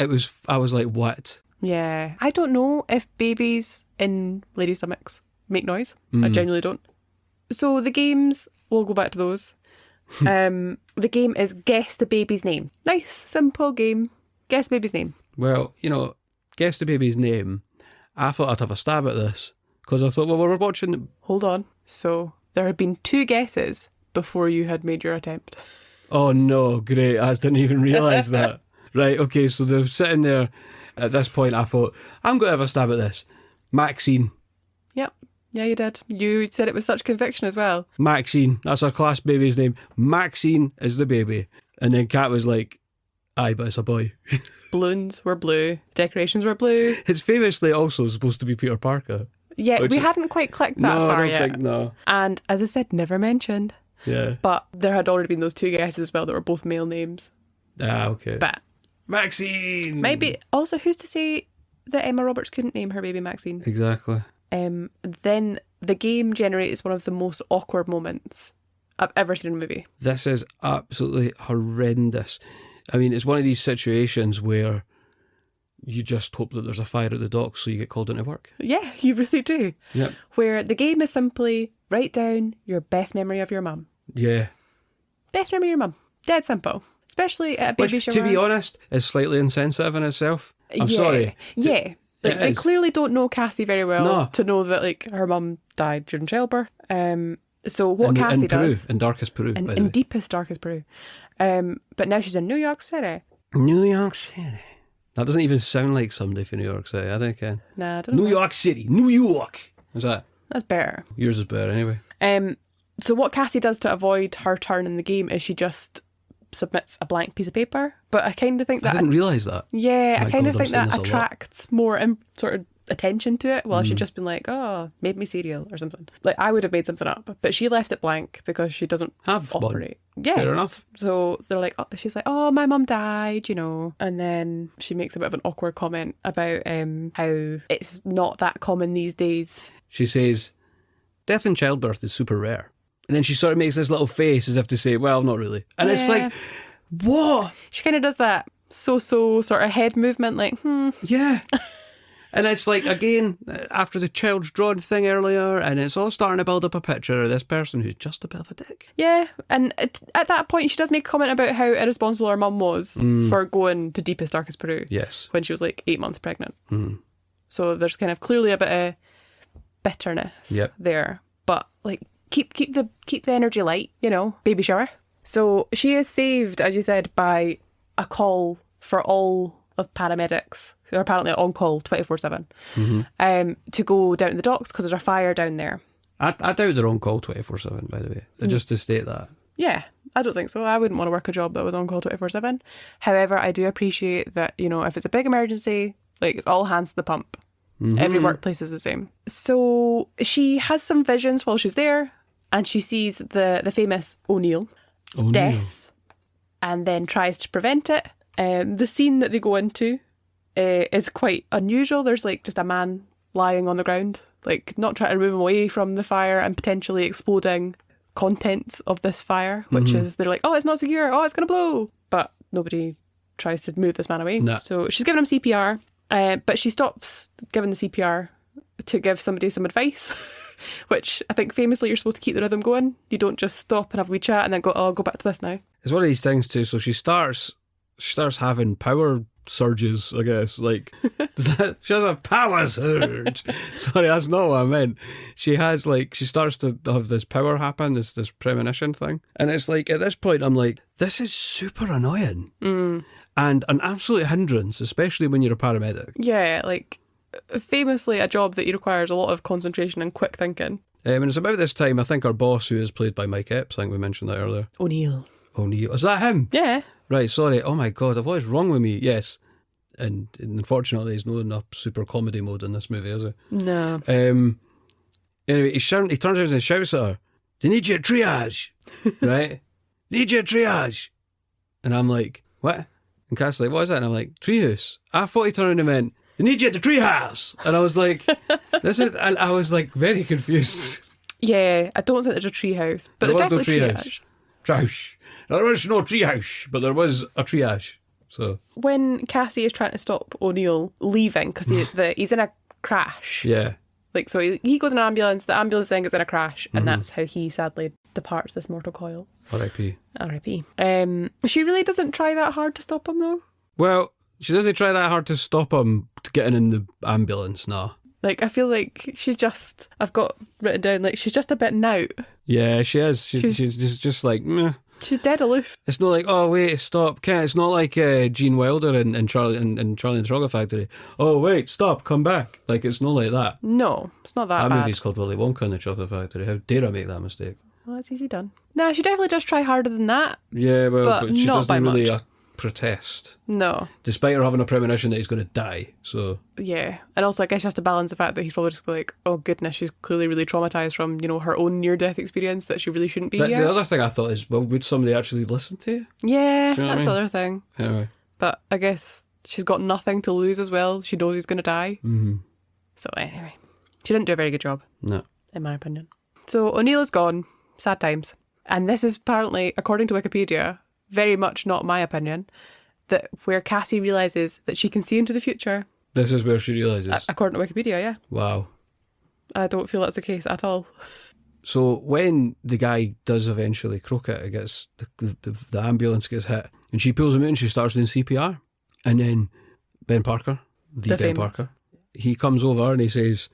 I was like, what? Yeah. I don't know if babies in ladies' stomachs make noise. I genuinely don't. So the games, we'll go back to those. The game is Guess the Baby's Name. Nice, simple game. Guess the baby's name. Well, guess the baby's name. I thought I'd have a stab at this. Because I thought, well, we're watching... Hold on. So, there had been 2 guesses before you had made your attempt. Oh no, great. I didn't even realise that. Right, okay, so they're sitting there. At this point, I thought, I'm going to have a stab at this. Maxine. Yep. Yeah, you did. You said it with such conviction as well. Maxine. That's our class baby's name. Maxine is the baby. And then Kat was like, Aye, but it's a boy. Balloons were blue. Decorations were blue. It's famously also supposed to be Peter Parker. Yeah, we hadn't quite clicked that far yet. No. And as I said, never mentioned. Yeah. But there had already been those 2 guesses as well that were both male names. Ah, okay. But Maxine! maybe, also, who's to say that Emma Roberts couldn't name her baby Maxine? Exactly. Then the game generates one of the most awkward moments I've ever seen in a movie. This is absolutely horrendous. I mean, it's one of these situations where you just hope that there's a fire at the docks so you get called into work. Yeah, you really do. Yep. Where the game is simply write down your best memory of your mum. Yeah. Best memory of your mum. Dead simple. Especially at a baby Which, shower. to be honest, is slightly insensitive in itself. I'm sorry. Yeah. Like, they clearly don't know Cassie very well to know that like her mum died during childbirth. So what Cassie does... In darkest Peru, by the way. In deepest, darkest Peru. But now she's in New York City. New York City. That doesn't even sound like somebody from New York City, I think. Nah, I don't know. New York City. New York. How's that? That's better. Yours is better anyway. So what Cassie does to avoid her turn in the game is she just submits a blank piece of paper. But I kind of think that... I didn't realise that. Yeah, Oh I kind God, of think I've seen that this attracts more sort of attention to it. Well, she'd just been like, oh, made me cereal or something. Like, I would have made something up. But she left it blank because she doesn't operate. Yes. Fair enough. So they're like, she's like, oh, my mum died, you know. And then she makes a bit of an awkward comment about how it's not that common these days. She says, death in childbirth is super rare. And then she sort of makes this little face as if to say, well, not really. And it's like, what? She kind of does that so-so sort of head movement, like, Yeah. And it's like, again, after the child's drawn thing earlier, and it's all starting to build up a picture of this person who's just a bit of a dick. Yeah, and at that point, she does make a comment about how irresponsible her mum was for going to deepest, darkest Peru. Yes. When she was like 8 months pregnant. So there's kind of clearly a bit of bitterness there. But like, keep the energy light, you know, baby shower. So she is saved, as you said, by a call for all of paramedics who are apparently on call 24/7 to go down to the docks because there's a fire down there. I doubt they're on call 24/7, by the way. Just to state that. Yeah, I don't think so. I wouldn't want to work a job that was on call 24/7. However, I do appreciate that, you know, if it's a big emergency, like, it's all hands to the pump. Every workplace is the same. So she has some visions while she's there, and she sees the famous O'Neill's death, and then tries to prevent it. The scene that they go into is quite unusual. There's like just a man lying on the ground, like not trying to move him away from the fire and potentially exploding contents of this fire, which is, they're like, oh, it's not secure, oh, it's going to blow. But nobody tries to move this man away. No. So she's giving him CPR, but she stops giving the CPR to give somebody some advice, which I think famously you're supposed to keep the rhythm going. You don't just stop and have a wee chat and then go, oh, I'll go back to this now. It's one of these things too. So she starts having power surges, I guess. Like, she has a power surge. Sorry, that's not what I meant. She starts to have this power happen, this premonition thing. And it's like, at this point, I'm like, this is super annoying. And an absolute hindrance, especially when you're a paramedic. Yeah, like, famously a job that requires a lot of concentration and quick thinking. And it's about this time, I think our boss, who is played by Mike Epps, I think we mentioned that earlier. O'Neill. Is that him? Yeah. Right, sorry. Oh my God, what is wrong with me? Yes. And unfortunately, he's not in a super comedy mode in this movie, is he? No. Anyway, he turns around and shouts at her, they need you at triage, right? Need you at triage. And I'm like, what? And Cassie's like, what is that? And I'm like, treehouse. I thought he turned around and meant, they need you at the treehouse. And I was like, and I was like very confused. Yeah, I don't think there's a treehouse, but there was definitely no triage. Triage. There was no treehouse, but there was a triage. So when Cassie is trying to stop O'Neill leaving because he's in a crash. Yeah. Like, so he goes in an ambulance, the ambulance thing is in a crash, and that's how he sadly departs this mortal coil. R.I.P. R.I.P. She really doesn't try that hard to stop him, though. Well, she doesn't try that hard to stop him getting in the ambulance, no. Like, I feel like she's just, I've got written down, like, she's just a bit knout. Yeah, she is. She's just like, meh. She's dead aloof. It's not like, oh, wait, stop. It's not like Gene Wilder and Charlie and the Chocolate Factory. Oh, wait, stop, come back. Like, it's not like that. No, it's not that bad. That movie's called Willy Wonka and the Chocolate Factory. How dare I make that mistake? Well, it's easy done. Nah, she definitely does try harder than that. Yeah, well, but she not doesn't by really much. protest. No. Despite her having a premonition that he's going to die. So Yeah. And also, I guess she has to balance the fact that he's probably just like, oh goodness, she's clearly really traumatised from, her own near-death experience that she really shouldn't be here. The other thing I thought is, well, would somebody actually listen to you? Yeah, Do you know that's what I the mean? other thing. Anyway. But I guess she's got nothing to lose as well. She knows he's going to die. Mm-hmm. So anyway, she didn't do a very good job. No. In my opinion. So O'Neill is gone. Sad times. And this is apparently, according to Wikipedia, very much not my opinion, that where Cassie realises that she can see into the future. This is where she realises. According to Wikipedia, yeah. Wow. I don't feel that's the case at all. So when the guy does eventually croak it, gets the ambulance gets hit, and she pulls him out and she starts doing CPR. And then Ben Parker, the Ben famous. Parker, he comes over and he says,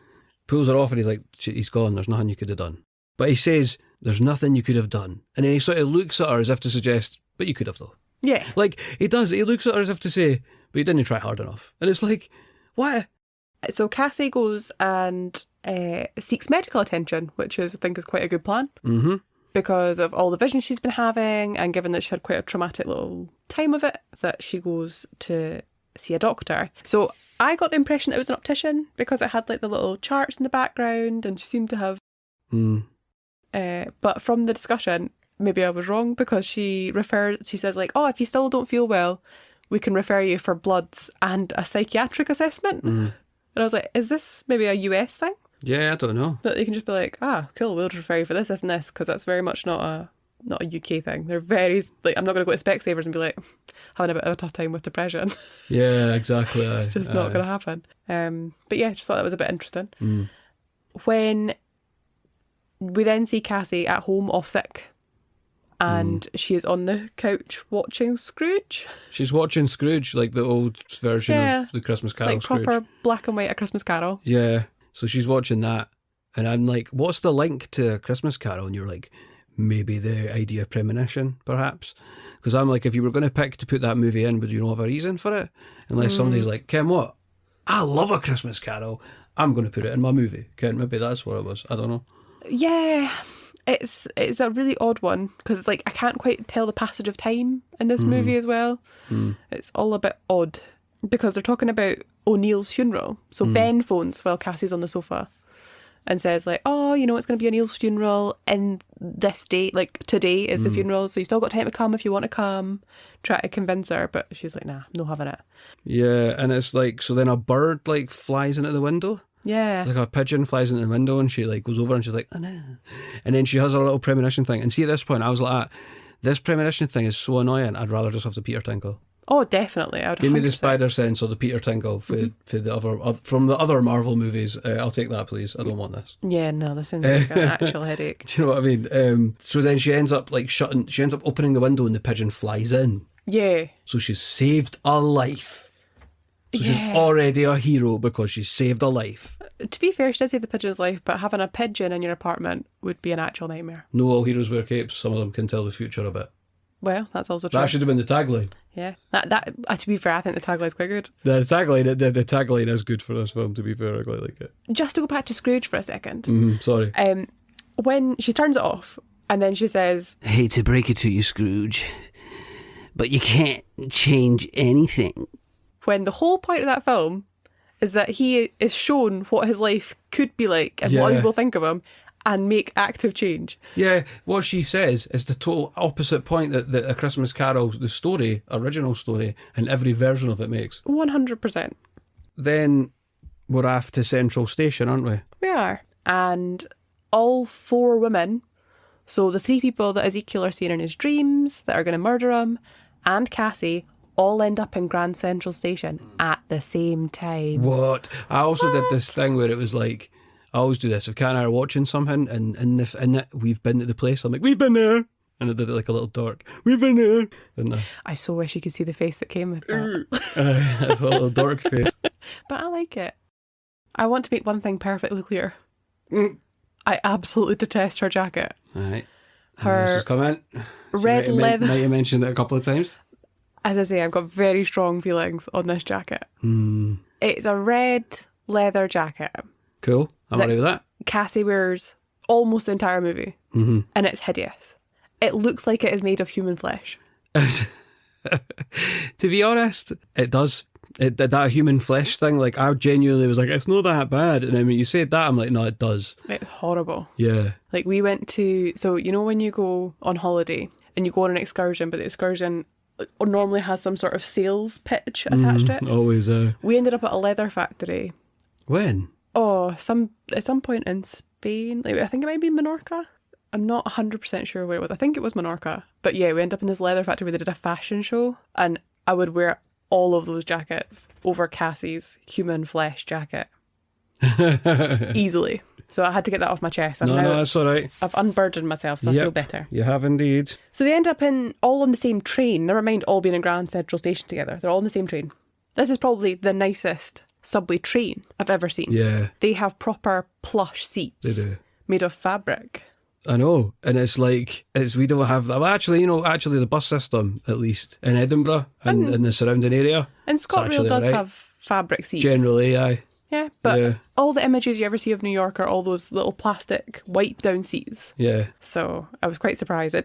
pulls her off and he's like, he's gone, there's nothing you could have done. But he says, there's nothing you could have done. And then he sort of looks at her as if to suggest, but you could have though. Yeah. Like, he does, he looks at her as if to say, but you didn't try hard enough. And it's like, what? So Cassie goes and seeks medical attention, which I think is quite a good plan. Mm-hmm. Because of all the visions she's been having, and given that she had quite a traumatic little time of it, that she goes to see a doctor. So I got the impression that it was an optician because it had like the little charts in the background, and she seemed to have... but from the discussion, maybe I was wrong, because she says like, oh, if you still don't feel well, we can refer you for bloods and a psychiatric assessment. And I was like, is this maybe a US thing? Yeah, I don't know. That you can just be like, cool, we'll just refer you for this and this, because that's very much not a UK thing. They're very, like, I'm not going to go to Specsavers and be like, having a bit of a tough time with depression. Yeah, exactly. It's just not going to happen. But yeah, just thought that was a bit interesting. When we then see Cassie at home off sick, and she is on the couch watching Scrooge. She's watching Scrooge, like the old version of the Christmas Carol like Scrooge. proper black and white A Christmas Carol. Yeah, so she's watching that, and I'm like, what's the link to A Christmas Carol? And you're like, maybe the idea of premonition, perhaps. Because I'm like, if you were going to pick to put that movie in, would you not have a reason for it? Unless somebody's like, Ken, what? I love A Christmas Carol. I'm going to put it in my movie. Ken, maybe that's what it was. I don't know. Yeah, it's a really odd one, because it's like I can't quite tell the passage of time in this movie as well. It's all a bit odd, because they're talking about O'Neill's funeral. So Ben phones while Cassie's on the sofa and says like, oh, it's going to be O'Neill's funeral in this date, like today is the funeral, so you still got time to come if you want to come. Try to convince her, but she's like, nah, no having it. Yeah, and it's like, so then a bird like flies into the window. Yeah. Like a pigeon flies into the window, and she like goes over and she's like, oh no. And then she has her little premonition thing. And see, at this point, I was like, this premonition thing is so annoying, I'd rather just have the Peter Tinkle. Oh, definitely. I would Give me 100%. the Spider Sense or the Peter Tinkle for the other from the other Marvel movies. I'll take that, please. I don't want this. Yeah, no, this sounds like an actual headache. Do you know what I mean? So then she ends up opening the window and the pigeon flies in. Yeah. So she's saved a life. So she's already a hero because she saved a life. To be fair, she did save the pigeon's life, but having a pigeon in your apartment would be an actual nightmare. No, all heroes wear capes. Some of them can tell the future a bit. Well, that's also true. That should have been the tagline. Yeah. That to be fair, I think the tagline's quite good. The tagline is good for this film, to be fair. I quite like it. Just to go back to Scrooge for a second. Sorry. When she turns it off, and then she says, I hate to break it to you, Scrooge, but you can't change anything. When the whole point of that film is that he is shown what his life could be like and what people think of him, and make active change. Yeah, what she says is the total opposite point that A Christmas Carol, the story, original story, and every version of it makes. 100%. Then we're off to Central Station, aren't we? We are. And all four women, so the three people that Ezekiel are seeing in his dreams that are going to murder him, and Cassie, all end up in Grand Central Station at the same time. What? I also did this thing where it was like, I always do this. If Kat and I are watching something and we've been to the place, I'm like, we've been there. And I did it like a little dork. We've been there. Didn't I so wish you could see the face that came with that. That's a little dork face. But I like it. I want to make one thing perfectly clear. I absolutely detest her jacket. All right. Her This has come in. red leather. Might have mentioned it a couple of times. As I say, I've got very strong feelings on this jacket. It's a red leather jacket. Cool. I'm alright with that. Cassie wears almost the entire movie. And it's hideous. It looks like it is made of human flesh. To be honest, it does. That human flesh thing, like, I genuinely was like, it's not that bad. And then when you said that, I'm like, no, it does. It's horrible. Yeah. Like, we went to, so you know when you go on holiday and you go on an excursion, but the excursion normally has some sort of sales pitch attached to it? Always. We ended up at a leather factory. When? Oh, at some point in Spain. Like, I think it might be Menorca. I'm not 100% sure where it was. I think it was Menorca. But yeah, we ended up in this leather factory where they did a fashion show, and I would wear all of those jackets over Cassie's human flesh jacket. Easily. So I had to get that off my chest. No, that's all right. I've unburdened myself, so I feel better. You have indeed. So they end up all on the same train. Never mind all being in Grand Central Station together. They're all on the same train. This is probably the nicest subway train I've ever seen. Yeah. They have proper plush seats. They do. Made of fabric. I know, and it's like, we don't have that. Well, actually, the bus system, at least in Edinburgh and in the surrounding area. And ScotRail does have fabric seats. Generally, aye. Yeah, but all the images you ever see of New York are all those little plastic wipe down seats. Yeah. So I was quite surprised. It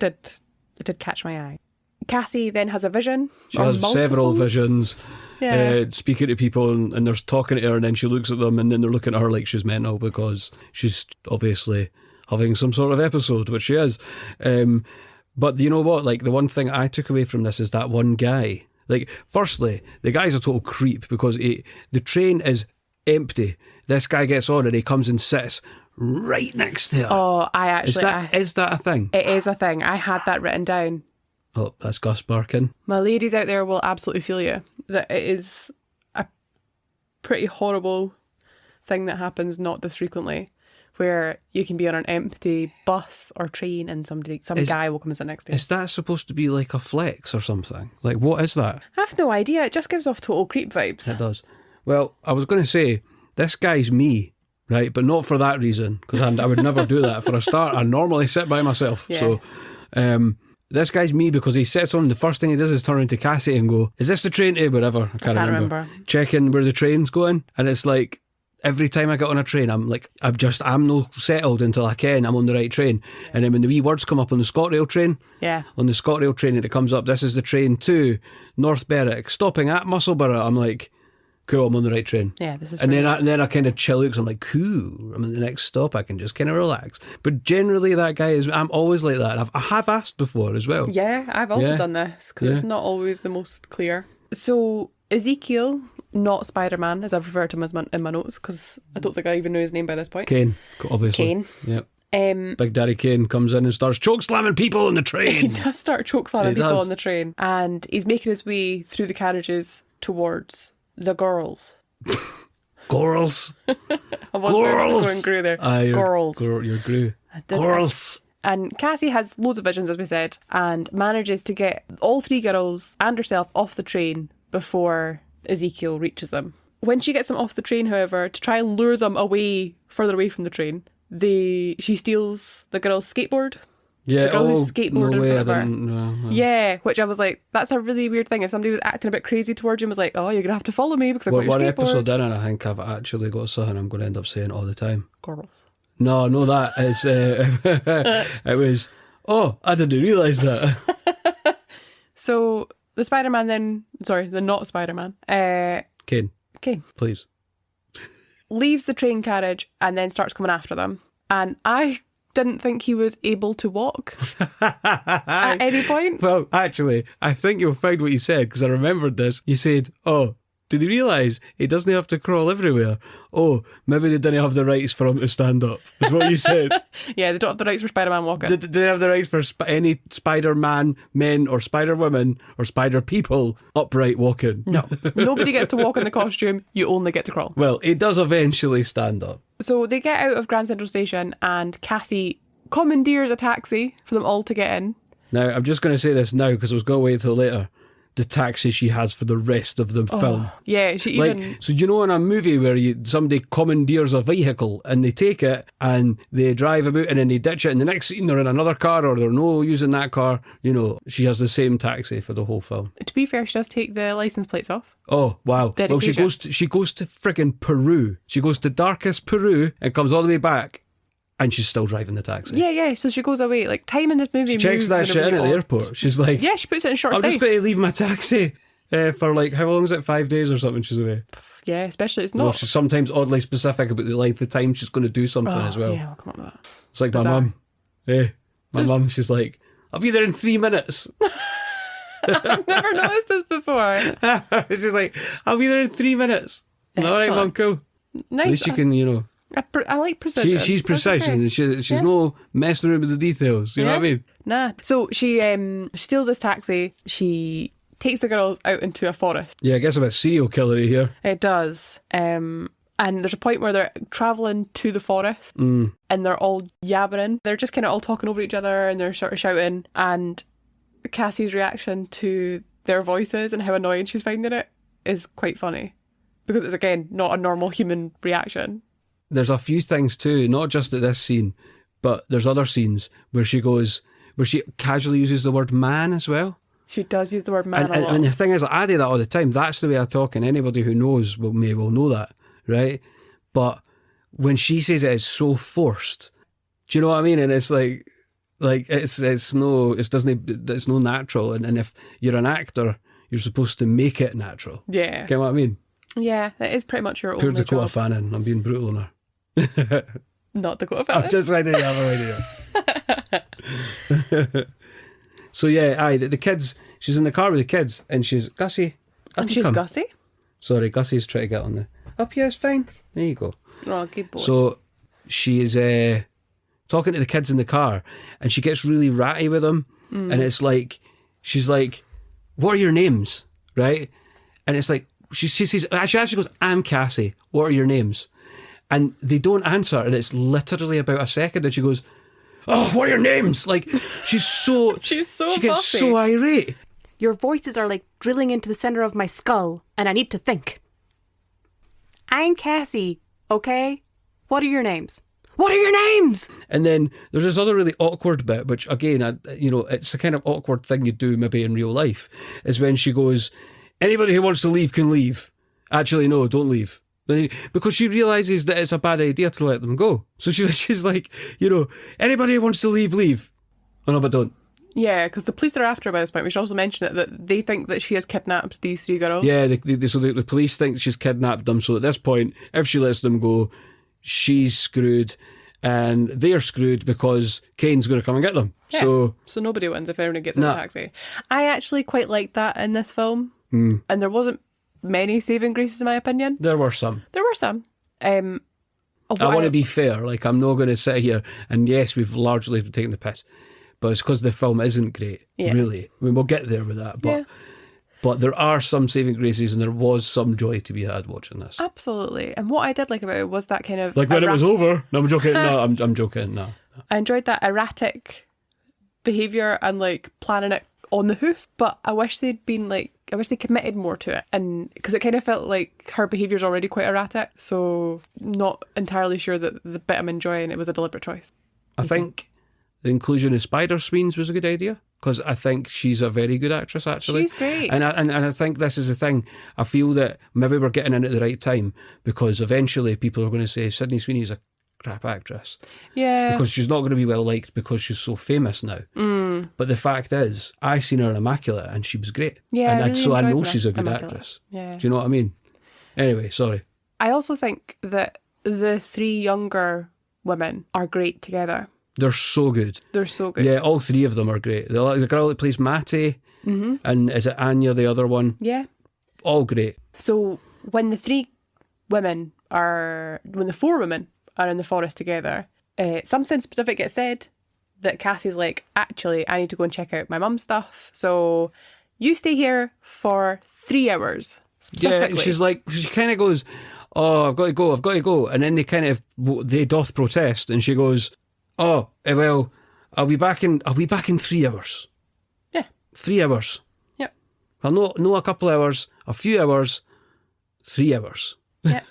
did catch my eye. Cassie then has a vision. She has several visions. Yeah. Speaking to people, and they're talking to her, and then she looks at them, and then they're looking at her like she's mental because she's obviously having some sort of episode, which she is. But you know what? Like, the one thing I took away from this is that one guy. Like, firstly, the guy's a total creep because the train is empty. This guy gets on and he comes and sits right next to her. Oh, Is that a thing? It is a thing. I had that written down. Oh, that's Gus barking. My ladies out there will absolutely feel you. That it is a pretty horrible thing that happens not this frequently, where you can be on an empty bus or train and some guy will come and sit next to you. Is that supposed to be like a flex or something? Like, what is that? I have no idea. It just gives off total creep vibes. It does. Well, I was going to say, this guy's me, right? But not for that reason, because I would never do that. For a start, I normally sit by myself. Yeah. So, this guy's me because he sits on, the first thing he does is turn into Cassie and go, is this the train to wherever? I can't remember. Checking where the train's going. And it's like, every time I get on a train, I'm like, I'm no settled until I'm on the right train. Yeah. And then when the wee words come up on the ScotRail train, on the ScotRail train, and it comes up, this is the train to North Berwick, stopping at Musselburgh. I'm like, cool, I'm on the right train. Yeah, this is. And then I kind of chill out because I'm like, cool, I'm at the next stop, I can just kind of relax. But generally, that guy I'm always like that. I have asked before as well. Yeah, I've also done this because it's not always the most clear. So Ezekiel, not Spider-Man, as I've referred to him in my notes, because I don't think I even know his name by this point. Kane, obviously. Kane. Yep. Big Daddy Kane comes in and starts choke-slamming people on the train. He does start choke-slamming people on the train. And he's making his way through the carriages towards the girls. Girls. I was going through there. Girls. You're grew. Girls. And Cassie has loads of visions, as we said, and manages to get all three girls and herself off the train before Ezekiel reaches them. When she gets them off the train, however, to try and lure them further away from the train, she steals the girl's skateboard. Yeah, the girl who skateboarded no way, in front of her. Yeah, which I was like, that's a really weird thing. If somebody was acting a bit crazy towards you and was like, oh, you're going to have to follow me because I've got your skateboard. One episode in, and I think I've actually got something I'm going to end up saying all the time. Girls. No, that. It's, it was, oh, I didn't realise that. So the Spider-Man the not Spider-Man. Kane. Please. Leaves the train carriage and then starts coming after them. And I didn't think he was able to walk at any point. Well, actually, I think you'll find what you said, because I remembered this. You said, oh, did he realise he doesn't have to crawl everywhere? Oh, maybe they didn't have the rights for him to stand up, is what you said. Yeah, they don't have the rights for Spider-Man walking. Did they have the rights for any Spider-Man men or Spider-Women or Spider-People upright walking? No. Nobody gets to walk in the costume. You only get to crawl. Well, he does eventually stand up. So they get out of Grand Central Station and Cassie commandeers a taxi for them all to get in. Now, I'm just going to say this now because I was going to wait till later. The taxi she has for the rest of the film. Yeah, she even... So you know in a movie where somebody commandeers a vehicle and they take it and they drive about and then they ditch it, and the next scene they're in another car or they're no using that car, she has the same taxi for the whole film. To be fair, she does take the licence plates off. Oh, wow. Dedication. Well, she goes to freaking Peru. She goes to darkest Peru and comes all the way back And she's still driving the taxi. Yeah. So she goes away. Like, time in this movie She checks moves that in a shit really in at the odd- airport. She's like, Yeah, she puts it in short I'm stay. just going to leave my taxi for like, how long is it? 5 days or something she's away. Yeah, especially it's Well, not. she's sometimes oddly specific about the length of time she's going to do something as well. Yeah, we'll come on to that. It's like my Bizarre. mum. My mum, she's like, I'll be there in 3 minutes. I've never noticed this before. She's like, I'll be there in 3 minutes. All right, Excellent. mum, cool. Nice. At least you can, I like precision. she's That's precision. okay. She's no messing around with the details. You know what I mean? Nah. So she steals this taxi. She takes the girls out into a forest. Yeah, I guess a bit serial killery here. It does. And there's a point where they're travelling to the forest and they're all yabbering. They're just kind of all talking over each other and they're sort of shouting. And Cassie's reaction to their voices and how annoying she's finding it is quite funny. Because it's, again, not a normal human reaction. There's a few things too, not just at this scene, but there's other scenes where she casually uses the word man as well. She does use the word man a lot. And the thing is, I do that all the time. That's the way I talk, and anybody who knows may well know that, right? But when she says it, it's so forced. Do you know what I mean? And it's like it's no natural. And if you're an actor, you're supposed to make it natural. Yeah. Get what I mean? Yeah, that is pretty much your Poor only Dakota job. Fanning. I'm being brutal on her. Not Dakota I'm Fanning. just ready to have a idea. So yeah, the kids. She's in the car with the kids, and she's Gussie. And she's Gussie? Sorry, Gussie's trying to get on the. Up here is fine. There you go. Oh, good boy. So she is talking to the kids in the car, and she gets really ratty with them, and it's like she's like, "What are your names?" Right? And it's like she says, she actually goes, "I'm Cassie. What are your names?" And they don't answer, and it's literally about a second, and she goes, "Oh, what are your names?" Like she's so She's so she gets fussy. so irate. Your voices are like drilling into the centre of my skull, and I need to think. I'm Cassie, okay? What are your names? What are your names? And then there's this other really awkward bit, which again, it's a kind of awkward thing you do maybe in real life, is when she goes, "Anybody who wants to leave can leave." Actually, no, don't leave. Because she realises that it's a bad idea to let them go. So she's like, "Anybody who wants to leave, leave." Oh no, but don't. Yeah, because the police are after her by this point. We should also mention it that they think that she has kidnapped these 3 girls. Yeah, so the police think she's kidnapped them. So at this point, if she lets them go, she's screwed, and they're screwed because Kane's going to come and get them. Yeah. So nobody wins if everyone gets in a taxi. I actually quite liked that in this film. And there wasn't many saving graces in my opinion. There were some. There were some. I want to be fair. Like, I'm not going to sit here and yes, we've largely taken the piss, but it's because the film isn't great, really. I mean, we'll get there with that, but there are some saving graces, and there was some joy to be had watching this. Absolutely. And what I did like about it was that kind of... Like when it was over. No, I'm joking. No, I'm joking. No. I enjoyed that erratic behaviour and like planning it on the hoof, but I wish they committed more to it, and because it kind of felt like her behaviour's already quite erratic, so not entirely sure that the bit I'm enjoying it was a deliberate choice. I think the inclusion of Spider Sweens was a good idea, because I think she's a very good actress, actually. She's great. And I think this is the thing. I feel that maybe we're getting in at the right time, because eventually people are going to say Sydney Sweeney's a crap actress. Yeah. Because she's not going to be well liked because she's so famous now. But the fact is, I seen her in Immaculate and she was great. Yeah, and I really so I know enjoyed she's a good Immaculate. actress. Yeah. Do you know what I mean? Anyway, sorry. I also think that the 3 younger women are great together. They're so good. They're so good. Yeah, all 3 of them are great. The girl that plays Matty, and is it Anya, the other one? Yeah. All great. So when the 4 women are in the forest together, something specific gets said that Cassie's like, actually, I need to go and check out my mum's stuff. So you stay here for 3 hours. Specifically. Yeah, she's like, she kind of goes, "Oh, I've got to go. And then they doth protest, and she goes, "Oh, well, I'll be back in 3 hours." Yeah. 3 hours. Yep. Well, no, a couple hours, a few hours, 3 hours. Yep.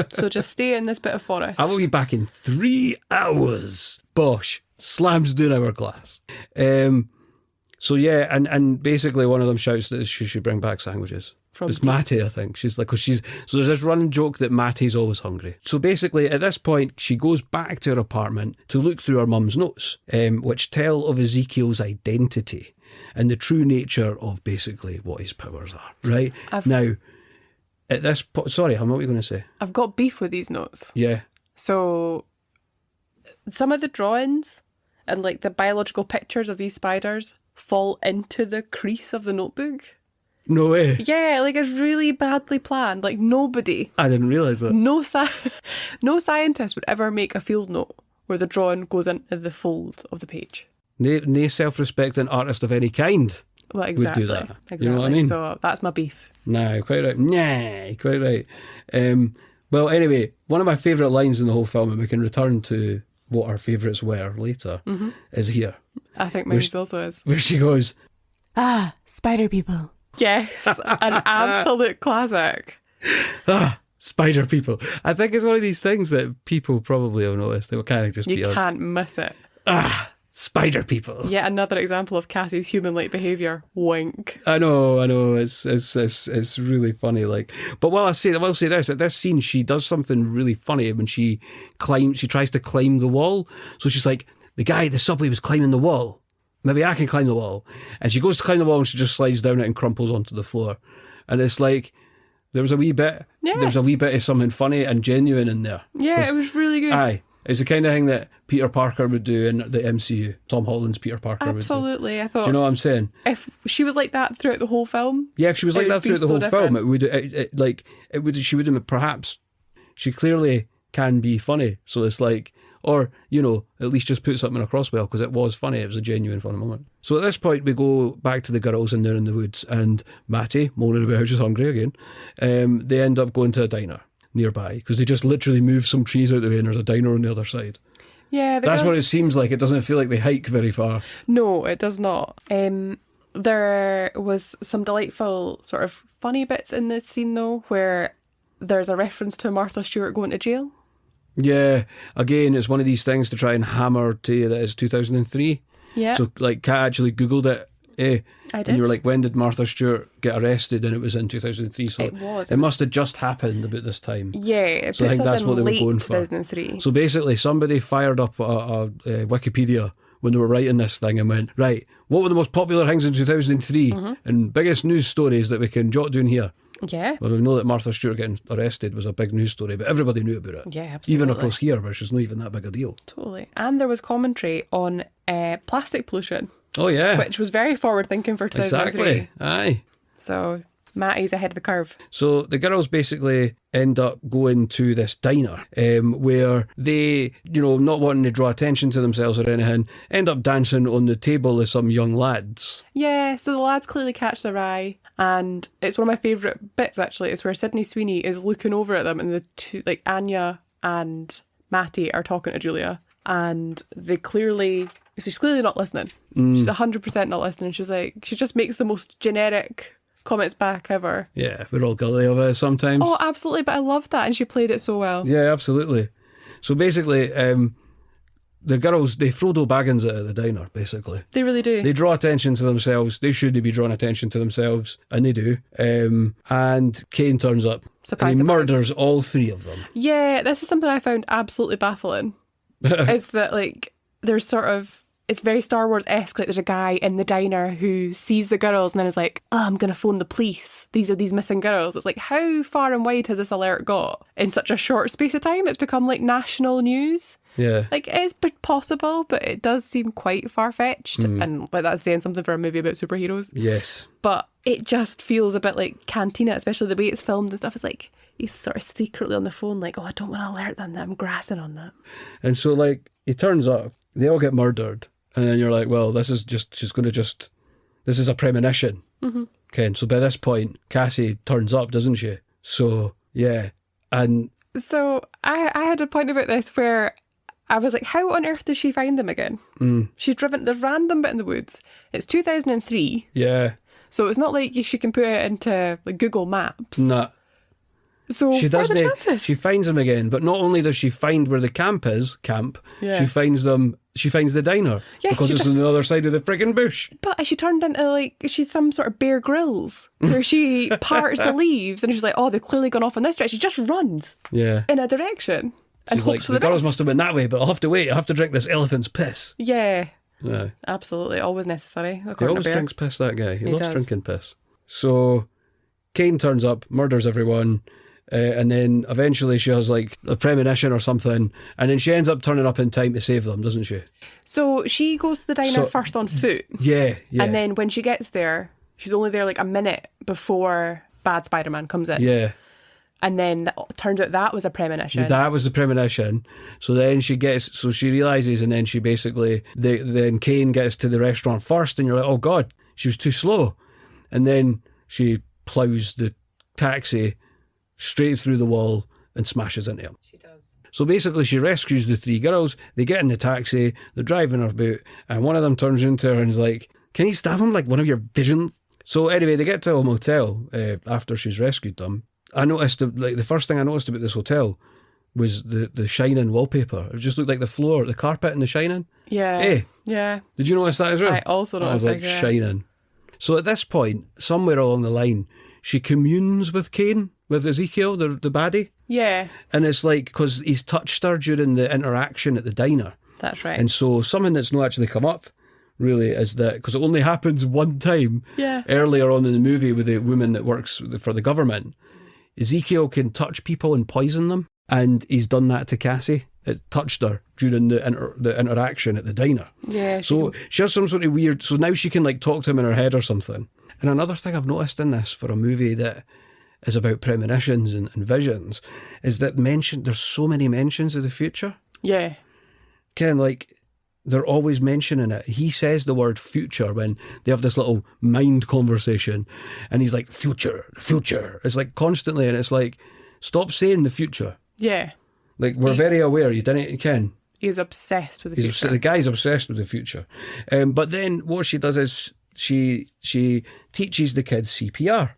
So just stay in this bit of forest. I will be back in 3 hours. Bosh. Slams down hourglass. So yeah, and basically one of them shouts that she should bring back sandwiches. It's Matty, I think. She's like, so there's this running joke that Matty's always hungry. So basically, at this point, she goes back to her apartment to look through her mum's notes, which tell of Ezekiel's identity and the true nature of basically what his powers are. Right? Now, at this point, sorry, what were you going to say? I've got beef with these notes. Yeah. So, some of the drawings and like the biological pictures of these spiders fall into the crease of the notebook. No way. Yeah, like it's really badly planned. Like nobody, I didn't realise that. no scientist would ever make a field note where the drawing goes into the fold of the page. No self-respecting artist of any kind Well, exactly. would do that. Exactly. You know what I mean? So that's my beef. Nah, quite right. Nah, quite right. Well, anyway, one of my favourite lines in the whole film, and we can return to what our favourites were later, is here. I think mine also is. Where she goes, Ah, spider people. Yes, an absolute classic. spider people. I think it's one of these things that people probably have noticed. They will kind of just be You us. can't miss it. Spider people. Yet another example of Cassie's human-like behaviour. Wink. I know. It's really funny. Like, but I will say this: at this scene, she does something really funny when she tries to climb the wall. So she's like, the guy at the subway was climbing the wall. Maybe I can climb the wall. And she goes to climb the wall and she just slides down it and crumples onto the floor. And it's like, there's a wee bit of something funny and genuine in there. Yeah, it was really good. Aye. It's the kind of thing that Peter Parker would do in the MCU. Tom Holland's Peter Parker Absolutely. I thought. Do you know what I'm saying? If she was like that throughout the whole film. Yeah, if she was like that throughout the whole film, she would have perhaps, she clearly can be funny. So it's like, or, at least just put something across well, because it was funny. It was a genuine funny moment. So at this point, we go back to the girls and they're in the woods, and Matty, moaning about how she's hungry again, they end up going to a diner nearby, because they just literally move some trees out of the way and there's a diner on the other side. Yeah, that's what it seems like. It doesn't feel like they hike very far. No, it does not. There was some delightful sort of funny bits in this scene though, where there's a reference to Martha Stewart going to jail. Yeah, again, it's one of these things to try and hammer to you that it's 2003. Yeah. So, like, Kat actually Googled it. I did. And you were like, when did Martha Stewart get arrested? And it was in 2003. So it must have just happened about this time. Yeah, so I think that's what they were going for. 2003. So basically, somebody fired up a Wikipedia when they were writing this thing and went, right, what were the most popular things in 2003 and biggest news stories that we can jot down here? Yeah. Well, we know that Martha Stewart getting arrested was a big news story, but everybody knew about it. Yeah, absolutely. Even across here, which is not even that big a deal. Totally. And there was commentary on plastic pollution. Oh, yeah. Which was very forward thinking for 2003. Exactly. Aye. So Matty's ahead of the curve. So the girls basically end up going to this diner where they, not wanting to draw attention to themselves or anything, end up dancing on the table with some young lads. Yeah, so the lads clearly catch their eye. And it's one of my favourite bits, actually. It's where Sydney Sweeney is looking over at them and the two, like Anya and Matty are talking to Julia. And she's clearly not listening. She's 100% not listening. She just makes the most generic comments back ever. Yeah, we're all guilty of it sometimes. Oh, absolutely. But I loved that. And she played it so well. Yeah, absolutely. So basically, the girls, they Frodo Baggins it at the diner, basically. They really do. They draw attention to themselves. They shouldn't be drawing attention to themselves, and they do. And Kane turns up. Surprise, and he surprise. murders all three of them. Yeah, this is something I found absolutely baffling. Is that, like, there's sort of, it's very Star Wars-esque. Like, there's a guy in the diner who sees the girls and then is like, oh, I'm going to phone the police. These are these missing girls. It's like, how far and wide has this alert got in such a short space of time? It's become, like, national news. Yeah. Like, it's possible, but it does seem quite far-fetched. And, like, that's saying something for a movie about superheroes. Yes. But it just feels a bit like Cantina, especially the way it's filmed and stuff. It's like, he's sort of secretly on the phone like, oh, I don't want to alert them that I'm grassing on them. And so, like, he turns up, they all get murdered. And then you're like, well, this is a premonition. Okay, and so by this point, Cassie turns up, doesn't she? So, yeah. And so I had a point about this where I was like, how on earth does she find them again? She's driven the random bit in the woods. It's 2003. yeah. So it's not like she can put it into like Google Maps. Nah. So she what are the doesn't. chances? She finds them again, but not only does she find where the camp is, Yeah. she finds them. She finds the diner Yeah, because she it's just- on the other side of the friggin' bush. But she turned into like she's some sort of Bear Grylls where she parts the leaves and she's like, oh, they've clearly gone off in this direction. She just runs Yeah. in a direction and She's hopes like, for the the girls best. must have been that way, but I'll have to wait. I have to drink this elephant's piss. Yeah, Yeah. absolutely, always necessary. He According always to Bear. drinks piss, that guy. He loves does. drinking piss. So Kane turns up, murders everyone, and then eventually she has like a premonition or something, and then she ends up turning up in time to save them, doesn't she? So she goes to the diner So- first on foot, Yeah, yeah. and then when she gets there, she's only there like a minute before Bad Spider-Man comes in. yeah. And then turns out that was a premonition. That was the premonition. So then she realises, and then she basically, then Kane gets to the restaurant first, and you're like, oh God, she was too slow. And then she ploughs the taxi straight through the wall and smashes into him. She does. So basically she rescues the three girls, they get in the taxi, they're driving her about, and one of them turns into her and is like, can you stab him like one of your visions? So anyway, they get to a motel after she's rescued them. I noticed, like, the first thing I noticed about this hotel was the Shining wallpaper. It just looked like the floor, the carpet in the Shining. Yeah. Hey, Yeah. did you notice that as well? I also I was noticed like, that, yeah. Shining. So at this point, somewhere along the line, she communes with Kane, with Ezekiel, the baddie. Yeah, And it's like, because he's touched her during the interaction at the diner. that's right. And so something that's not actually come up, really, is that, because it only happens one time Yeah. earlier on in the movie with the woman that works for the government, Ezekiel can touch people and poison them. And he's done that to Cassie. It touched her during the interaction at the diner. Yeah. So she has some sort of weird, so now she can like talk to him in her head or something. And another thing I've noticed in this for a movie that is about premonitions and visions is that there's so many mentions of the future. Yeah. Ken, like, they're always mentioning it. He says the word future when they have this little mind conversation, and he's like, future, future. It's like constantly, and it's like, stop saying the future. Yeah. Like, we're very aware. You didn't, Ken. He's obsessed with the He's future. the guy's obsessed with the future. But then what she does is she teaches the kids CPR.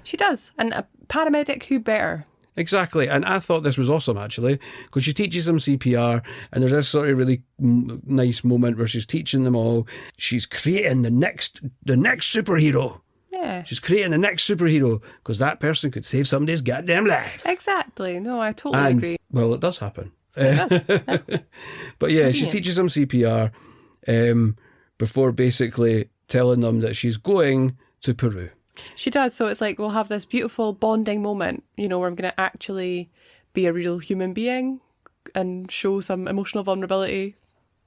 She does. And a paramedic, who better? Exactly, and I thought this was awesome actually, because she teaches them CPR, and there's this sort of really nice moment where she's teaching them all. She's creating the next superhero. Yeah. She's creating the next superhero because that person could save somebody's goddamn life. Exactly. No, I totally And agree. well, it does happen. It does. But yeah, she Convenient. teaches them CPR before basically telling them that she's going to Peru. She does. So it's like we'll have this beautiful bonding moment, you know, where I'm going to actually be a real human being and show some emotional vulnerability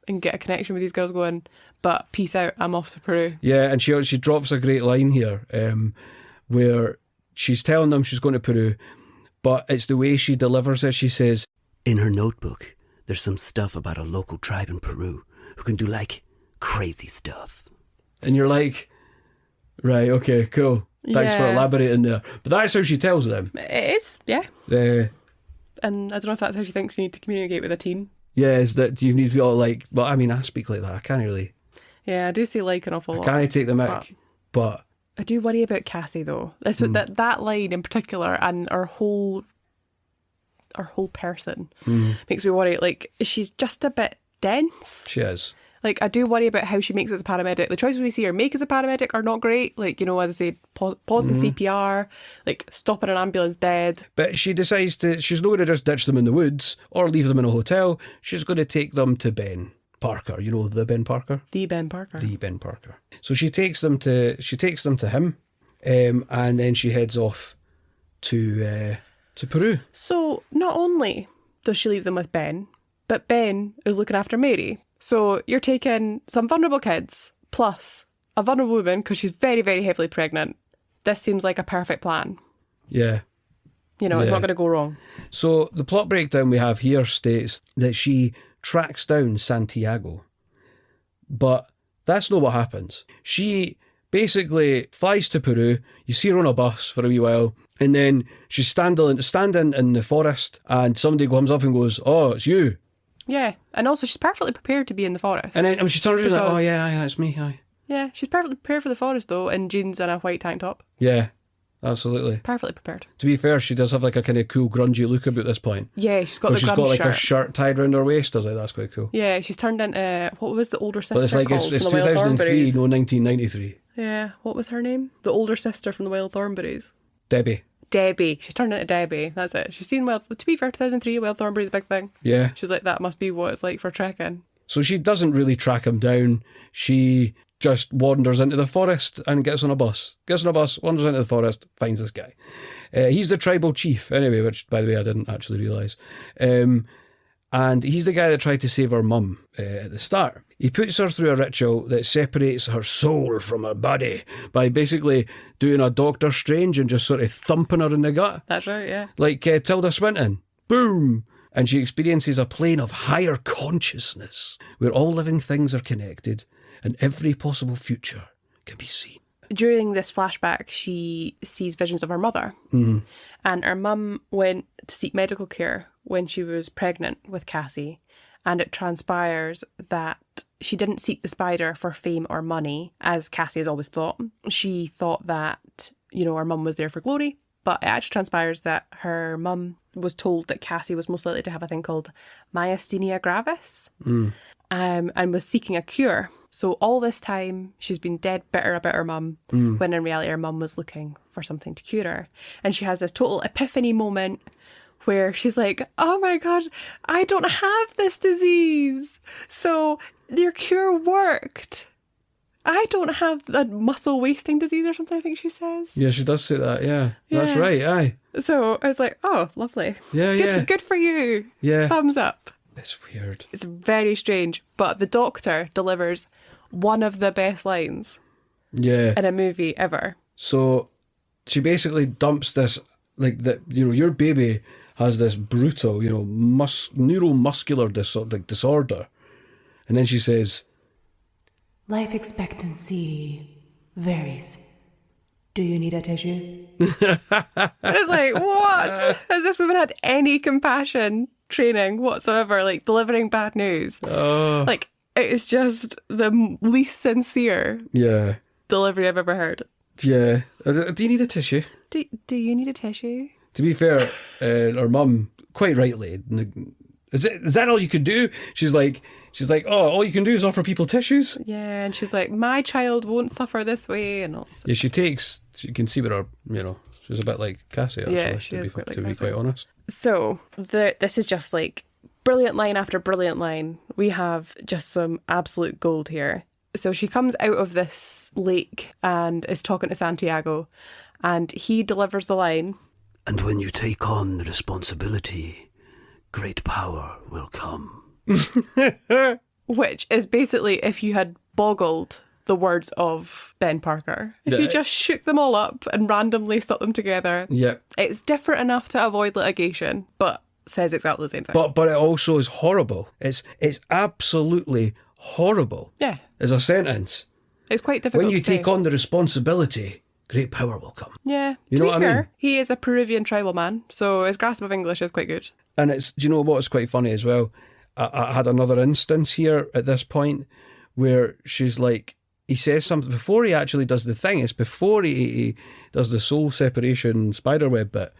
and get a connection with these girls going, but peace out, I'm off to Peru. Yeah, and she drops a great line here where she's telling them she's going to Peru, but it's the way she delivers it. She says, In her notebook, there's some stuff about a local tribe in Peru who can do like crazy stuff. and you're like, right, okay, cool. Thanks for Yeah. elaborating there. But that's how she tells them. It is, yeah. And I don't know if that's how she thinks you need to communicate with a teen. Yeah, is that you need to be all like, well, I mean, I speak like that. I can't really, Yeah, I do say like an awful I lot. can't take the mic, but I do worry about Cassie though. That's what that line in particular, and our whole person makes me worry. Like, she's just a bit dense. she is. Like, I do worry about how she makes as a paramedic. The choices we see her make as a paramedic are not great. Like, you know, as I say, pausing CPR, like stopping an ambulance dead. But she decides she's not going to just ditch them in the woods or leave them in a hotel. She's going to take them to Ben Parker. You know, the Ben Parker? The Ben Parker. The Ben Parker. So she takes them to him, and then she heads off to Peru. So not only does she leave them with Ben, but Ben is looking after Mary. So you're taking some vulnerable kids plus a vulnerable woman because she's very, very heavily pregnant. This seems like a perfect plan. Yeah. You know, it's Yeah. not going to go wrong. So the plot breakdown we have here states that she tracks down Santiago. But that's not what happens. She basically flies to Peru. You see her on a bus for a wee while. And then she's standing in the forest, and somebody comes up and goes, "Oh, it's you." Yeah. And also, she's perfectly prepared to be in the forest. And then she turns around like, "Oh Because- yeah, it's me, hi." Yeah, she's perfectly prepared for the forest though, in jeans and a white tank top. Yeah. absolutely. Perfectly prepared. To be fair, she does have like a kind of cool grungy look about this point. Yeah, she's got the She's grunge got like shirt. her shirt tied around her waist. I was like, that's quite cool. Yeah, she's turned into, what was the older sister But it's like, called it's from the Wild 2003, Thornberrys? no 1993. Yeah, what was her name? The older sister from the Wild Thornberrys. Debbie. Debbie. She's turned into Debbie. That's it. She's seen Wild... To be fair, 2003, Wild Thornberrys a big thing. Yeah. She's like, that must be what it's like for trekking. So she doesn't really track him down. She just wanders into the forest and gets on a bus. Wanders into the forest, finds this guy. He's the tribal chief, anyway, which, by the way, I didn't actually realise. And he's the guy that tried to save her mum at the start. He puts her through a ritual that separates her soul from her body by basically doing a Doctor Strange and just sort of thumping her in the gut. That's right, yeah. Like Tilda Swinton. Boom! And she experiences a plane of higher consciousness where all living things are connected and every possible future can be seen. During this flashback, she sees visions of her mother. Mm-hmm. And her mum went to seek medical care when she was pregnant with Cassie. And it transpires that she didn't seek the spider for fame or money, as Cassie has always thought. She thought that, her mum was there for glory. But it actually transpires that her mum was told that Cassie was most likely to have a thing called myasthenia gravis and was seeking a cure. So all this time, she's been dead bitter about her mum, when in reality her mum was looking for something to cure her. And she has this total epiphany moment where she's like, oh my God, I don't have this disease. So your cure worked. I don't have a muscle wasting disease or something, I think she says. Yeah, she does say that, yeah. That's Yeah. right, aye. So I was like, oh, lovely. Yeah, Good for you. Yeah. Thumbs up. It's weird. It's very strange. But the doctor delivers one of the best lines Yeah. in a movie ever. So she basically dumps this, like, that, your baby has this brutal, neuromuscular disorder. And then she says, Life expectancy varies. Do you need a tissue? And it's like, what? Has this woman had any compassion training whatsoever? Like, delivering bad news. oh, Like, it is just the least sincere yeah, delivery I've ever heard. yeah. Do you need a tissue? Do you need a tissue? To be fair, her mum, quite rightly, is that all you could do? She's like, oh, all you can do is offer people tissues? Yeah, and she's like, my child won't suffer this way, and all. Yeah, she can see with her, she's a bit like Cassie, actually, Yeah, she is quite like to be Cassie. quite honest. So this is just like brilliant line after brilliant line. We have just some absolute gold here. So she comes out of this lake and is talking to Santiago, and he delivers the line. And when you take on the responsibility, great power will come. Which is basically if you had boggled the words of Ben Parker. If you just shook them all up and randomly stuck them together, Yeah. it's different enough to avoid litigation, but says exactly the same thing. But it also is horrible. It's absolutely horrible. Yeah, As a sentence. it's quite difficult When you to say. take on the responsibility, great power will come. Yeah, You to know be what I fair, mean? he is a Peruvian tribal man, so his grasp of English is quite good. And do you know what's quite funny as well? I had another instance here at this point where she's like, he says something before he actually does the thing. It's before he does the soul separation spiderweb bit,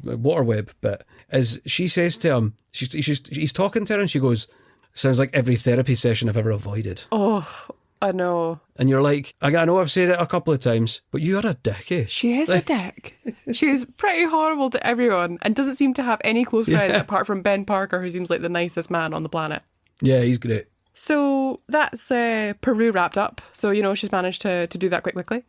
waterweb bit. As she says to him, he's talking to her and she goes, sounds like every therapy session I've ever avoided. Oh, I know. And you're like, I know I've said it a couple of times, but you're a dick, eh? She is a dick. She's pretty horrible to everyone and doesn't seem to have any close friends apart from Ben Parker, who seems like the nicest man on the planet. Yeah, he's great. So that's Peru wrapped up. So, she's managed to do that quite quickly.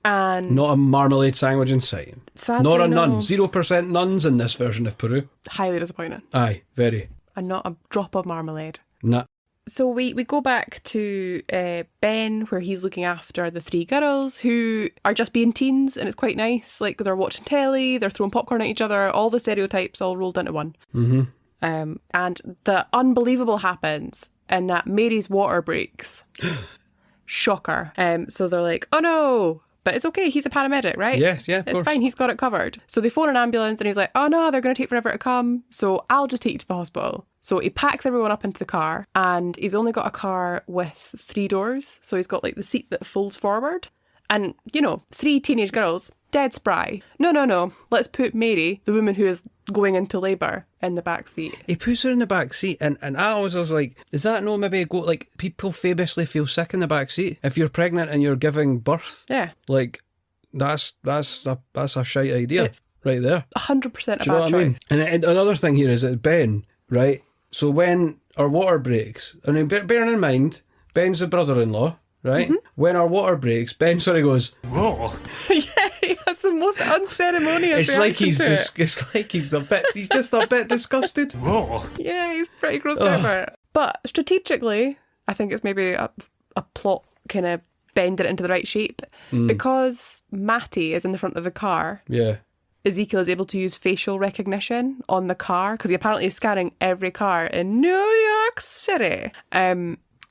And Not a marmalade sandwich in sight. sadly, Not a no. nun. 0% nuns in this version of Peru. Highly disappointing. Aye, very. And not a drop of marmalade. Nah. So we go back to Ben, where he's looking after the three girls who are just being teens, and it's quite nice. Like, they're watching telly, they're throwing popcorn at each other, all the stereotypes all rolled into one. Mm-hmm. And the unbelievable happens, and that Mary's water breaks. Shocker. So they're like, oh no, but it's okay, he's a paramedic, right? Yes, yeah, of It's course. fine, he's got it covered. So they phone an ambulance and he's like, oh no, they're going to take forever to come, so I'll just take you to the hospital. So he packs everyone up into the car, and he's only got a car with 3 doors, so he's got like the seat that folds forward. And, 3 teenage girls, dead spry. No. Let's put Mary, the woman who is going into labour, in the back seat. He puts her in the back seat, and I always was like, is that no maybe go like people famously feel sick in the back seat if you're pregnant and you're giving birth? Yeah. Like that's a shite idea It's right there. 100% a Do you know bad what choice. I mean? And another thing here is that Ben, right? So when our water breaks, I mean, bearing in mind, Ben's the brother-in-law, right? When our water breaks, Ben sort of goes, "Whoa!" Yeah, he has the most unceremonious It's like reaction he's to it. it's like he's just a bit disgusted. Whoa! Yeah, he's pretty gross over it. But strategically, I think it's maybe a plot kind of bending it into the right shape. Because Matty is in the front of the car, Yeah. Ezekiel is able to use facial recognition on the car, because he apparently is scanning every car in New York City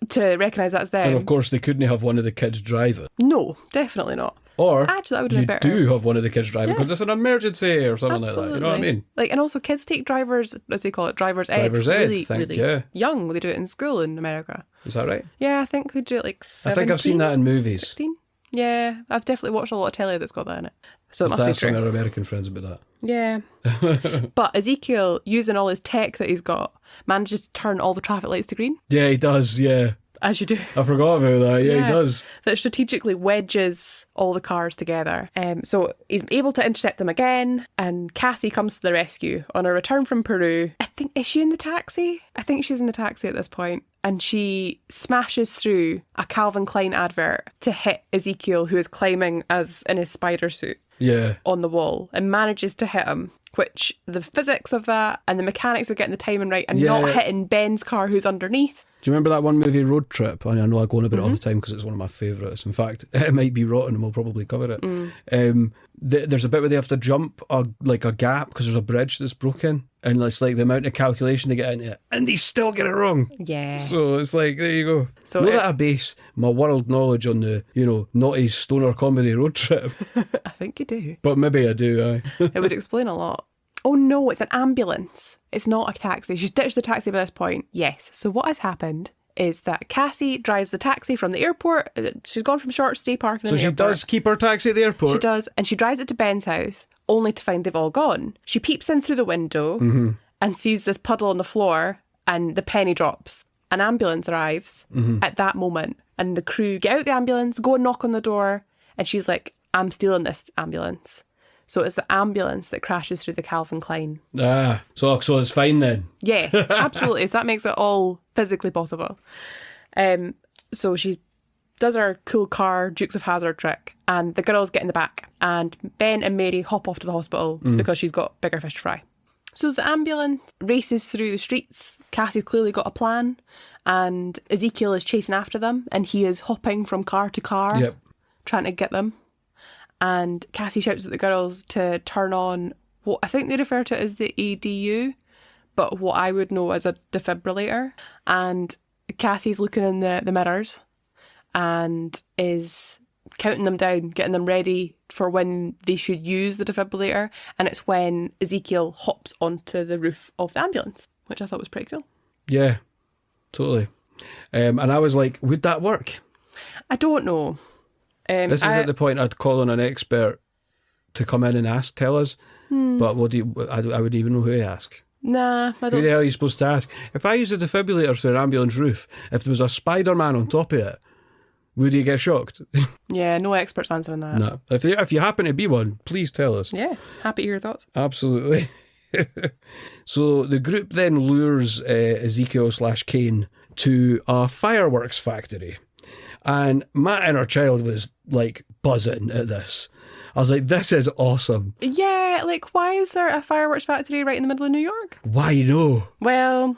to recognise that's them. And of course, they couldn't have one of the kids driving. No, definitely not. Or Actually, that would have you been better. do have one of the kids driving Yeah. because it's an emergency or something Absolutely. like that. You know what I mean? Like, and also kids take driver's, as they call it, driver's ed. Driver's ed, really, think, really yeah. young. They do it in school in America. Is that right? Yeah, I think they do it like 17. I think I've seen that in movies. 16? Yeah, I've definitely watched a lot of telly that's got that in it. So it must be Asking true. our American friends about that. Yeah. But Ezekiel, using all his tech that he's got, manages to turn all the traffic lights to green, Yeah, he does. Yeah, as you do. I forgot about that. Yeah, he does. That strategically wedges all the cars together. So he's able to intercept them again, and Cassie comes to the rescue on a return from Peru. I think, is she in the taxi? I think she's in the taxi at this point. And she smashes through a Calvin Klein advert to hit Ezekiel, who is climbing as in his spider suit Yeah. on the wall, and manages to hit him. Which the physics of that and the mechanics of getting the timing right and not hitting Ben's car who's underneath. Do you remember that one movie, Road Trip? I know I go on about it all Mm-hmm. the time because it's one of my favourites. In fact, it might be rotten and we'll probably cover it. Mm. There's a bit where they have to jump a gap because there's a bridge that's broken, and it's like the amount of calculation they get into it, and they still get it wrong. Yeah. So it's like, there you go. So Know that I base my world knowledge on the, naughty stoner comedy Road Trip. I think you do. But maybe I do, aye. It would explain a lot. Oh no, it's an ambulance. It's not a taxi. She's ditched the taxi by this point. Yes. So what has happened is that Cassie drives the taxi from the airport. She's gone from short stay parking in So the she airport. does keep her taxi at the airport? She does. And she drives it to Ben's house, only to find they've all gone. She peeps in through the window and sees this puddle on the floor, and the penny drops. An ambulance arrives at that moment, and the crew get out the ambulance, go and knock on the door, and she's like, I'm stealing this ambulance. So it's the ambulance that crashes through the Calvin Klein. Ah, so it's fine then. Yeah, absolutely. So that makes it all physically possible. So she does her cool car Dukes of Hazzard trick, and the girls get in the back, and Ben and Mary hop off to the hospital because she's got bigger fish to fry. So the ambulance races through the streets. Cassie's clearly got a plan, and Ezekiel is chasing after them, and he is hopping from car to car, Yep. trying to get them. And Cassie shouts at the girls to turn on what I think they refer to as the ADU, but what I would know as a defibrillator. And Cassie's looking in the mirrors and is counting them down, getting them ready for when they should use the defibrillator. And it's when Ezekiel hops onto the roof of the ambulance, which I thought was pretty cool. Yeah, totally. And I was like, would that work? I don't know. This is at the point I'd call on an expert to come in and tell us. But what I wouldn't even know who to ask. Nah, I Who don't. the hell are you supposed to ask? If I used a defibrillator through an ambulance roof, if there was a Spider-Man on top of it, would you get shocked? Yeah, no experts answering that. No. If you happen to be one, please tell us. Yeah, happy to hear your thoughts. Absolutely. So the group then lures Ezekiel/Kane to a fireworks factory. And my inner child was like buzzing at this. I was like, this is awesome. Yeah, like, why is there a fireworks factory right in the middle of New York? Why no? Well,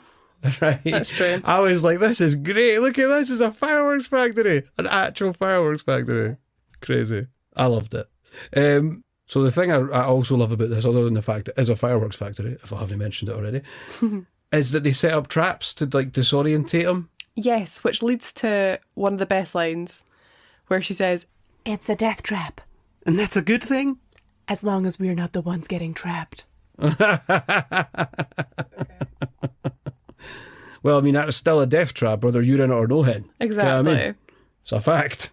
Right? that's true. I was like, this is great. Look at this. It's a fireworks factory. An actual fireworks factory. Crazy. I loved it. So the thing I also love about this, other than the fact it is a fireworks factory, if I haven't mentioned it already, is that they set up traps to like disorientate them. Yes, which leads to one of the best lines where she says, "It's a death trap, And that's a good thing? as long as we're not the ones getting trapped." Well, I mean, that was still a death trap, whether you're in it or no hen. Exactly. You know what I mean? It's a fact.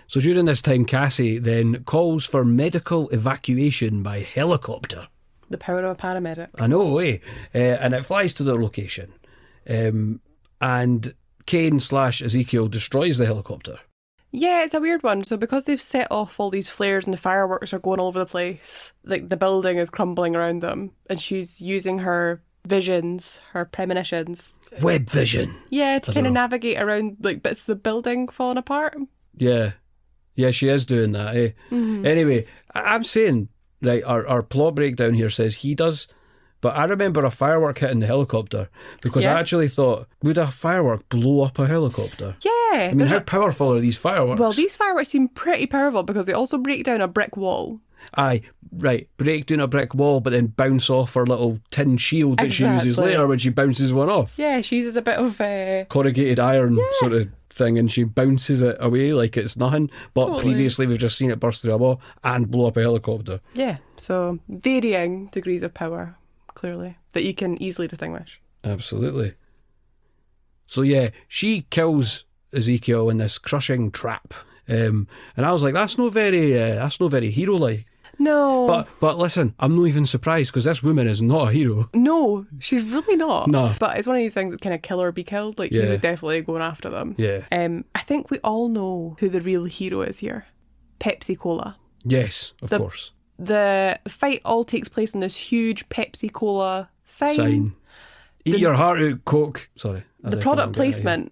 So during this time, Cassie then calls for medical evacuation by helicopter. The power of a paramedic. I know, eh? And it flies to their location. And Kane/Ezekiel destroys the helicopter. Yeah, it's a weird one. So because they've set off all these flares and the fireworks are going all over the place, like the building is crumbling around them, and she's using her visions, her premonitions. Web vision. Yeah, to I kind of don't know. navigate around like bits of the building falling apart. Yeah. Yeah, she is doing that, eh? Mm-hmm. Anyway, I'm saying, right, our plot breakdown here says he does, but I remember a firework hitting the helicopter because Yeah. I actually thought, would a firework blow up a helicopter? Yeah. I mean, how powerful are these fireworks? Well, these fireworks seem pretty powerful because they also break down a brick wall. Aye, right, break down a brick wall but then bounce off her little tin shield that she uses Exactly. later when she bounces one off. Yeah, she uses a bit of... Corrugated iron sort of thing, and she bounces it away like it's nothing, but Totally. previously we've just seen it burst through a wall and blow up a helicopter. Yeah, so varying degrees of power, clearly, that you can easily distinguish. Absolutely. So yeah, she kills Ezekiel in this crushing trap, and I was like, that's not very hero-like. No. But listen, I'm not even surprised because this woman is not a hero. No, she's really not. No. But it's one of these things that's kind of kill or be killed. Like, he Yeah. was definitely going after them. Yeah. I think we all know who the real hero is here. Pepsi Cola. Yes, of course. The fight all takes place on this huge Pepsi Cola sign. Eat your heart out, Coke. Sorry. The product placement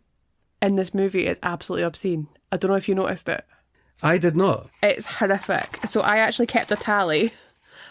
in this movie is absolutely obscene. I don't know if you noticed it. I did not. It's horrific. So I actually kept a tally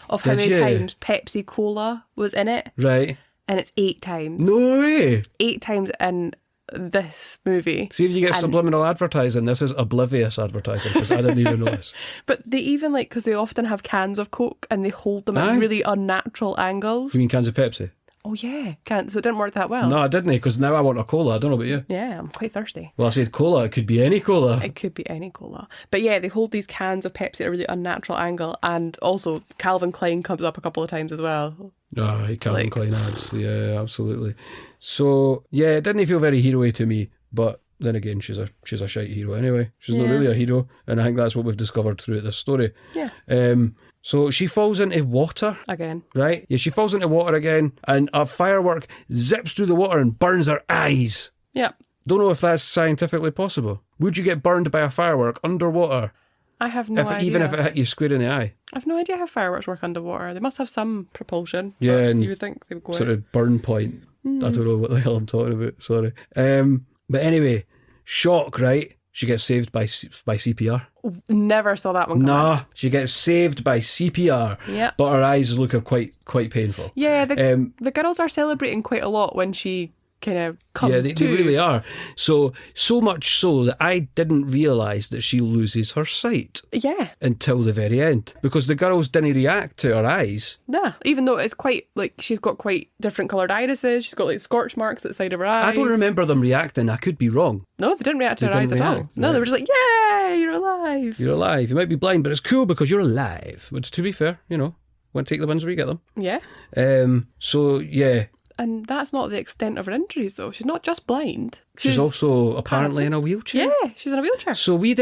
of how Did many you? times Pepsi Cola was in it, Right. and it's 8 times. No way. 8 times in this movie. See if you get And- subliminal advertising. This is oblivious advertising because I didn't even notice. But they even, like, because they often have cans of Coke and they hold them Aye. at really unnatural angles. You mean cans of Pepsi? Oh, yeah. So it didn't work that well. No, I didn't, because now I want a cola. I don't know about you. Yeah, I'm quite thirsty. Well, I said cola. It could be any cola. It could be any cola. But yeah, they hold these cans of Pepsi at a really unnatural angle. And also, Calvin Klein comes up a couple of times as well. Calvin Like- Klein ads. Yeah, absolutely. So, yeah, it didn't feel very hero-y to me, but then again, she's a shite hero anyway. She's not Yeah. really a hero, and I think that's what we've discovered throughout this story. Yeah. So she falls into water, Again. right? Yeah, she falls into water again, and a firework zips through the water and burns her eyes. Yep. Don't know if that's scientifically possible. Would you get burned by a firework underwater, I have no idea. even if it hit you square in the eye? I've no idea how fireworks work underwater. They must have some propulsion. Yeah, but and you would think they would go Sort out. of burn point. I don't know what the hell I'm talking about. Sorry. But anyway, shock, right? She gets saved by CPR. Never saw that one coming. Nah, she gets saved by CPR. Yep. But her eyes look quite painful. Yeah, Um, the girls are celebrating quite a lot when she kind of comes Yeah, they to. really are. So much so that I didn't realise that she loses her sight Yeah, until the very end. Because the girls didn't react to her eyes. nah. Even though it's quite, like, she's got quite different coloured irises. She's got, like, scorch marks at the side of her eyes. I don't remember them reacting. I could be wrong. No, they didn't react to They her eyes didn't at all. react, No, right. they were just like, yay, you're alive. You're alive. You might be blind, but it's cool because you're alive. Which, to be fair, want to take the wins where you get them. Yeah. So, yeah. And that's not the extent of her injuries, though. She's not just blind. She's also apparently in a wheelchair. Yeah, she's in a wheelchair. So we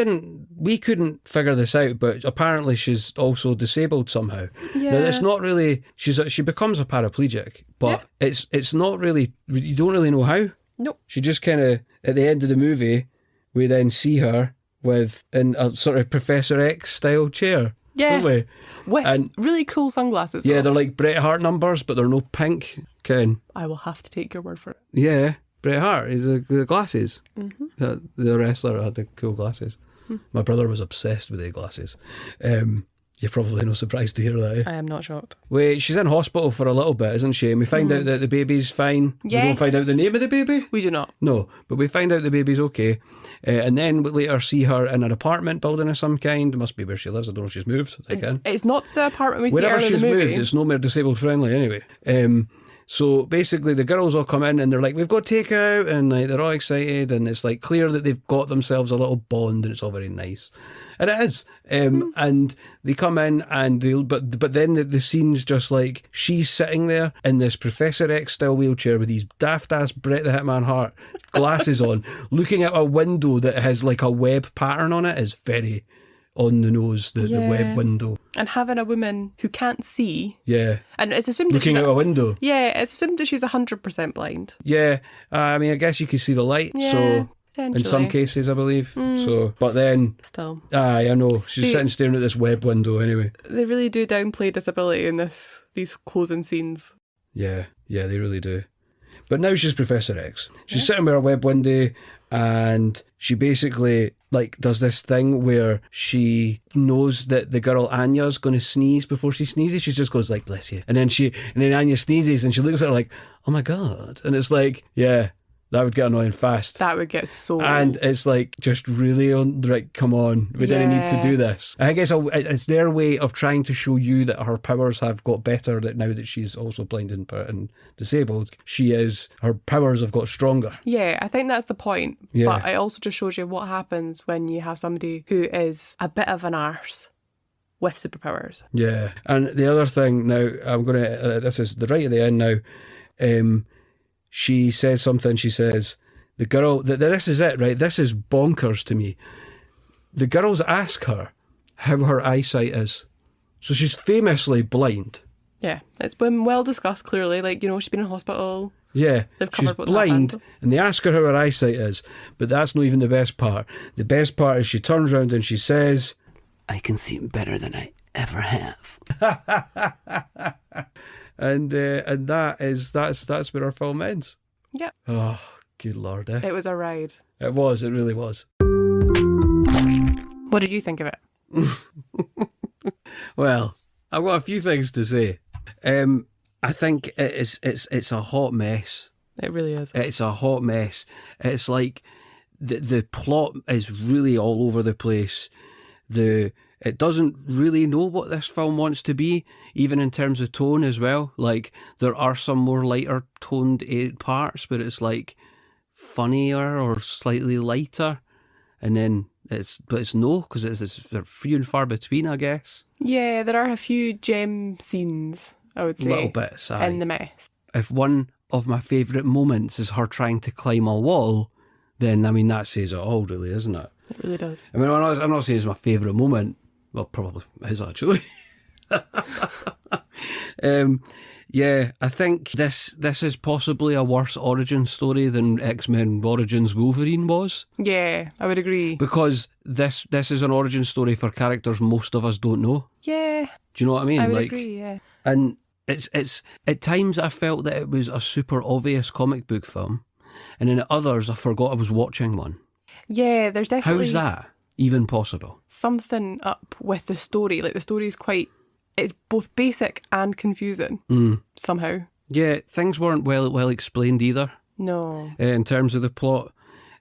couldn't figure this out, but apparently she's also disabled somehow. Yeah. Now it's not really, she becomes a paraplegic, but it's not really, you don't really know how. Nope. She just kind of, at the end of the movie, we then see her in a sort of Professor X style chair. Yeah. Don't we? With And- really cool sunglasses. Yeah, though. they're like Bret Hart numbers, but they're no pink. Ken. I will have to take your word for it. Yeah, Bret Hart. He's the glasses. Mm-hmm. The wrestler had the cool glasses. My brother was obsessed with the glasses. You're probably no surprised to hear that. Eh? I am not shocked. Wait, she's in hospital for a little bit, isn't she? And we find out that the baby's fine. We don't Yes. find out the name of the baby. We do not. No, but we find out the baby's okay. And then we later see her in an apartment building of some kind. It must be where she lives. I don't know if she's moved. I can. It's not the apartment we see Wherever earlier in she's the movie. moved, it's no more disabled friendly anyway. So basically the girls all come in and they're like, we've got takeout, and like they're all excited, and it's like clear that they've got themselves a little bond, and it's all very nice. And it is. And they come in and but then the scene's just like she's sitting there in this Professor X style wheelchair with these daft ass Bret the Hitman Hart glasses on, looking out a window that has like a web pattern on it. Is very on the nose, the web window. And having a woman who can't see. Yeah. And it's assumed that looking out a window. Yeah, it's assumed that she's 100% blind. Yeah. I mean, I guess you can see the light. Yeah. So in some cases, I believe. So, but then, still, I know she's sitting staring at this web window. Anyway, they really do downplay disability in these closing scenes. Yeah, they really do. But now she's Professor X. She's sitting with her web window, and she basically like does this thing where she knows that the girl Anya's going to sneeze before she sneezes. She just goes like, "Bless you," and then Anya sneezes, and she looks at her like, "Oh my god!" And it's like, yeah. That would get annoying fast. That would get so... And it's like, just really, like, come on. We didn't need to do this. I guess it's their way of trying to show you that her powers have got better, that now that she's also blind and disabled, her powers have got stronger. Yeah, I think that's the point. Yeah. But it also just shows you what happens when you have somebody who is a bit of an arse with superpowers. Yeah. And the other thing now, I'm going to... this is the right at the end now. She says something, she says, the girl, this is it, right? This is bonkers to me. The girls ask her how her eyesight is. So she's famously blind. Yeah, it's been well discussed clearly. Like, she's been in hospital. Yeah, she's what's blind, happened. and they ask her how her eyesight is. But that's not even the best part. The best part is she turns around and she says, I can see better than I ever have. And that's where our film ends. Yeah. Oh, good Lord, eh? It was a ride. It really was. What did you think of it? Well, I've got a few things to say. I think it's a hot mess. It really is. It's a hot mess. It's like the plot is really all over the place. It doesn't really know what this film wants to be, even in terms of tone as well. Like, there are some more lighter toned parts, but it's like funnier or slightly lighter. And then it's no, because they're few and far between, I guess. Yeah, there are a few gem scenes, I would say. Little bits, aye. In the mess. If one of my favourite moments is her trying to climb a wall, then, I mean, that says it all, really, isn't it? It really does. I mean, I'm not saying it's my favourite moment. Well, probably is, actually. Yeah, I think this is possibly a worse origin story than X-Men Origins Wolverine was. Yeah, I would agree. Because this is an origin story for characters most of us don't know. Yeah. Do you know what I mean? I would agree, yeah. And it's at times I felt that it was a super obvious comic book film, and in others I forgot I was watching one. Yeah, there's definitely... How's that even possible? Something up with the story. Like, the story's it's both basic and confusing somehow. Yeah, things weren't well explained either. No. In terms of the plot,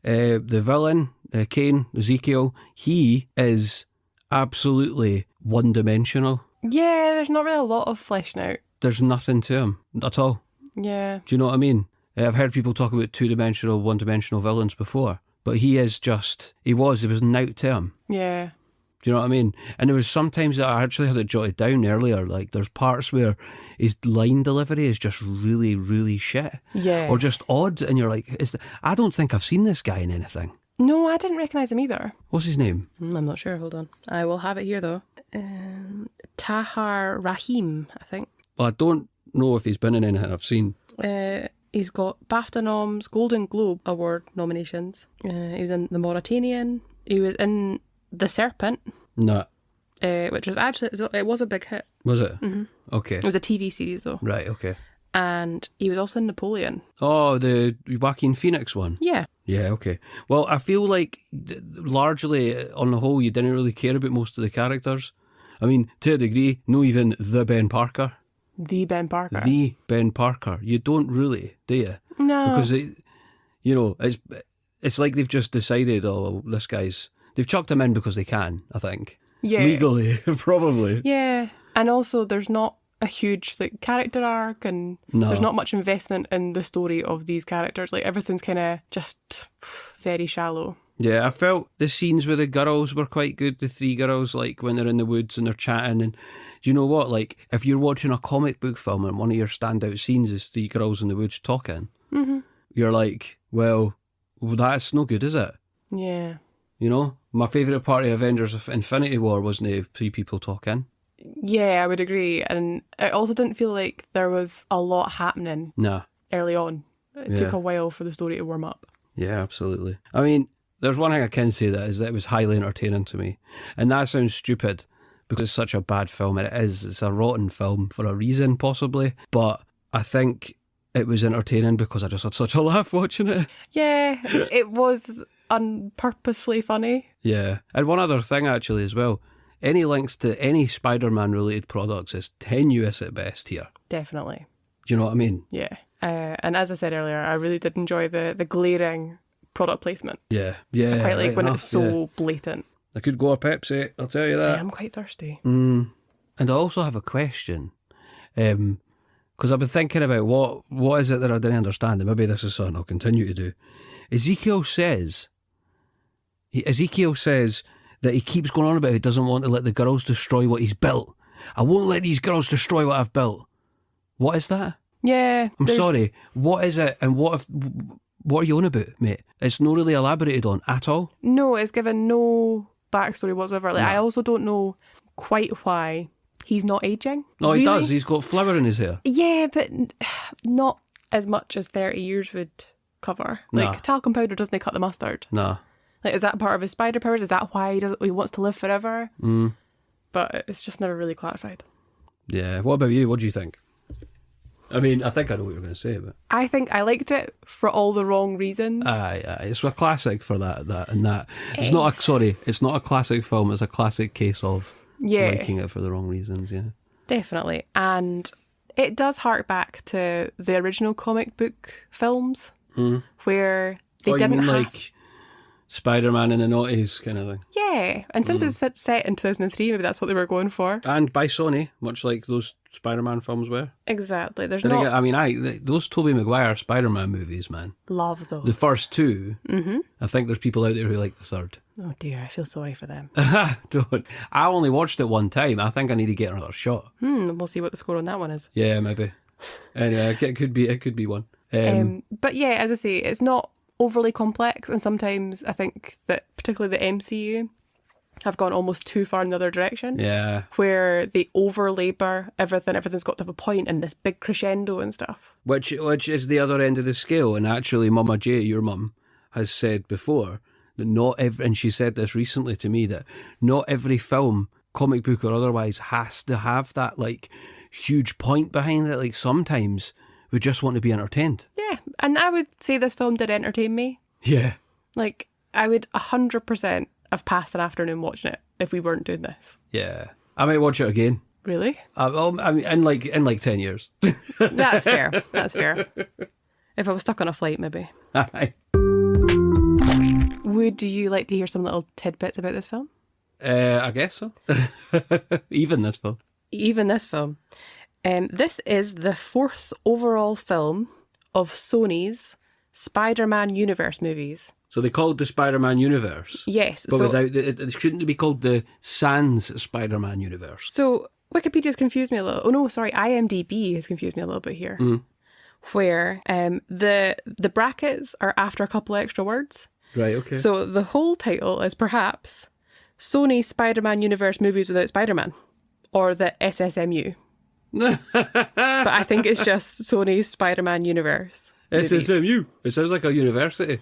the villain, Cain, Ezekiel, he is absolutely one-dimensional. Yeah, there's not really a lot of fleshing out. There's nothing to him at all. Yeah. Do you know what I mean? I've heard people talk about two-dimensional, one-dimensional villains before, but he was naught to him. Yeah. Do you know what I mean? And there was sometimes that I actually had it jotted down earlier, like there's parts where his line delivery is just really, really shit. Yeah. Or just odd, and you're like, I don't think I've seen this guy in anything. No, I didn't recognise him either. What's his name? I'm not sure, hold on. I will have it here though. Tahar Rahim, I think. Well, I don't know if he's been in anything I've seen. He's got BAFTA noms, Golden Globe Award nominations. He was in The Mauritanian. He was in The Serpent. No. Which was actually, it was a big hit. Was it? Mm-hmm. Okay. It was a TV series though. Right, okay. And he was also in Napoleon. Oh, the Joaquin Phoenix one? Yeah. Yeah, okay. Well, I feel like largely, on the whole, you didn't really care about most of the characters. I mean, to a degree, no even the Ben Parker. The Ben Parker. The Ben Parker. You don't really, do you? No. Because, it's like they've just decided, oh, well, this guy's... They've chucked him in because they can, I think. Yeah. Legally, probably. Yeah. And also, there's not a huge like character arc, and No. there's not much investment in the story of these characters. Like everything's kind of just very shallow. Yeah, I felt the scenes with the girls were quite good. The three girls, like when they're in the woods and they're chatting. And do you know what? Like if you're watching a comic book film and one of your standout scenes is three girls in the woods talking, you're like, well, that's no good, is it? Yeah. You know, my favourite part of Avengers of Infinity War wasn't the three people talking. Yeah, I would agree. And it also didn't feel like there was a lot happening Nah. early on. It took a while for the story to warm up. Yeah, absolutely. I mean, there's one thing I can say that is that it was highly entertaining to me. And that sounds stupid because it's such a bad film. And it is. It's a rotten film for a reason, possibly. But I think it was entertaining because I just had such a laugh watching it. Yeah, it was unpurposefully funny. Yeah. And one other thing, actually, as well. Any links to any Spider-Man related products is tenuous at best here. Definitely. Do you know what I mean? Yeah. And as I said earlier, I really did enjoy the glaring product placement. Yeah. Yeah. I quite like right when enough, it's so yeah. blatant. I could go a Pepsi, I'll tell you that. I'm quite thirsty. And I also have a question. Because I've been thinking about what is it that I didn't understand, and maybe this is something I'll continue to do. Ezekiel says that he keeps going on about he doesn't want to let the girls destroy what he's built. I won't let these girls destroy what I've built. What is that? Yeah. I'm sorry. What is it, and what are you on about, mate? It's not really elaborated on at all. No, it's given no backstory whatsoever. Like, I also don't know quite why he's not aging. No, he really. does. He's got flour in his hair. Yeah, but not as much as 30 years would cover. Like, Nah. talcum powder doesn't cut the mustard. Nah. Like, is that part of his spider powers? Is that why he wants to live forever? But it's just never really clarified. Yeah. What about you? What do you think? I mean, I think I know what you're going to say, but I think I liked it for all the wrong reasons. aye, it's a classic for that. It's not a classic film. It's a classic case of liking it for the wrong reasons. Yeah, definitely. And it does hark back to the original comic book films where they you didn't mean have... like Spider-Man in the noughties kind of thing. Yeah, and since it's set in 2003, maybe that's what they were going for. And by Sony, much like those Spider-Man films were. Exactly. There's Then not... again, those Tobey Maguire Spider-Man movies, man. Love those. The first two, I think there's people out there who like the third. Oh dear, I feel sorry for them. Don't. I only watched it one time. I think I need to get another shot. We'll see what the score on that one is. Yeah, maybe. Anyway, it could be one. But yeah, as I say, it's not overly complex, and sometimes I think that particularly the MCU have gone almost too far in the other direction. Yeah. Where they over-labour everything's got to have a point and this big crescendo and stuff. Which is the other end of the scale. And actually, Mama J, your mum, has said before that and she said this recently to me, that not every film, comic book or otherwise, has to have that like huge point behind it. Like sometimes we just want to be entertained. Yeah, and I would say this film did entertain me. Yeah. Like, I would 100% have passed an afternoon watching it if we weren't doing this. Yeah. I might watch it again. Really? Well, I mean, in like 10 years. That's fair. That's fair. If I was stuck on a flight, maybe. Aye. Would you like to hear some little tidbits about this film? I guess so. Even this film. Even this film. This is the 4th overall film of Sony's Spider-Man universe movies. So they called the Spider-Man universe. Yes. But without it shouldn't be called the Sans Spider-Man universe. So Wikipedia's confused me a little. Oh no, sorry, IMDb has confused me a little bit here. Where the brackets are after a couple extra words. Right, okay. So the whole title is perhaps Sony Spider-Man Universe Movies Without Spider-Man, or the SSMU. But I think it's just Sony's Spider-Man Universe. Movies. SSMU. It sounds like a university.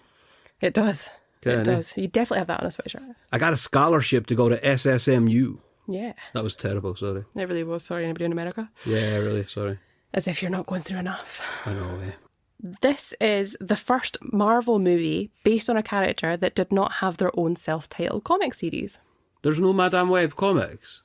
It does. Kinda. It does. You definitely have that on a sweatshirt. I got a scholarship to go to SSMU. Yeah. That was terrible, sorry. It really was. Sorry, anybody in America? Yeah, really, sorry. As if you're not going through enough. I know, yeah. This is the first Marvel movie based on a character that did not have their own self-titled comic series. There's no Madame Web comics?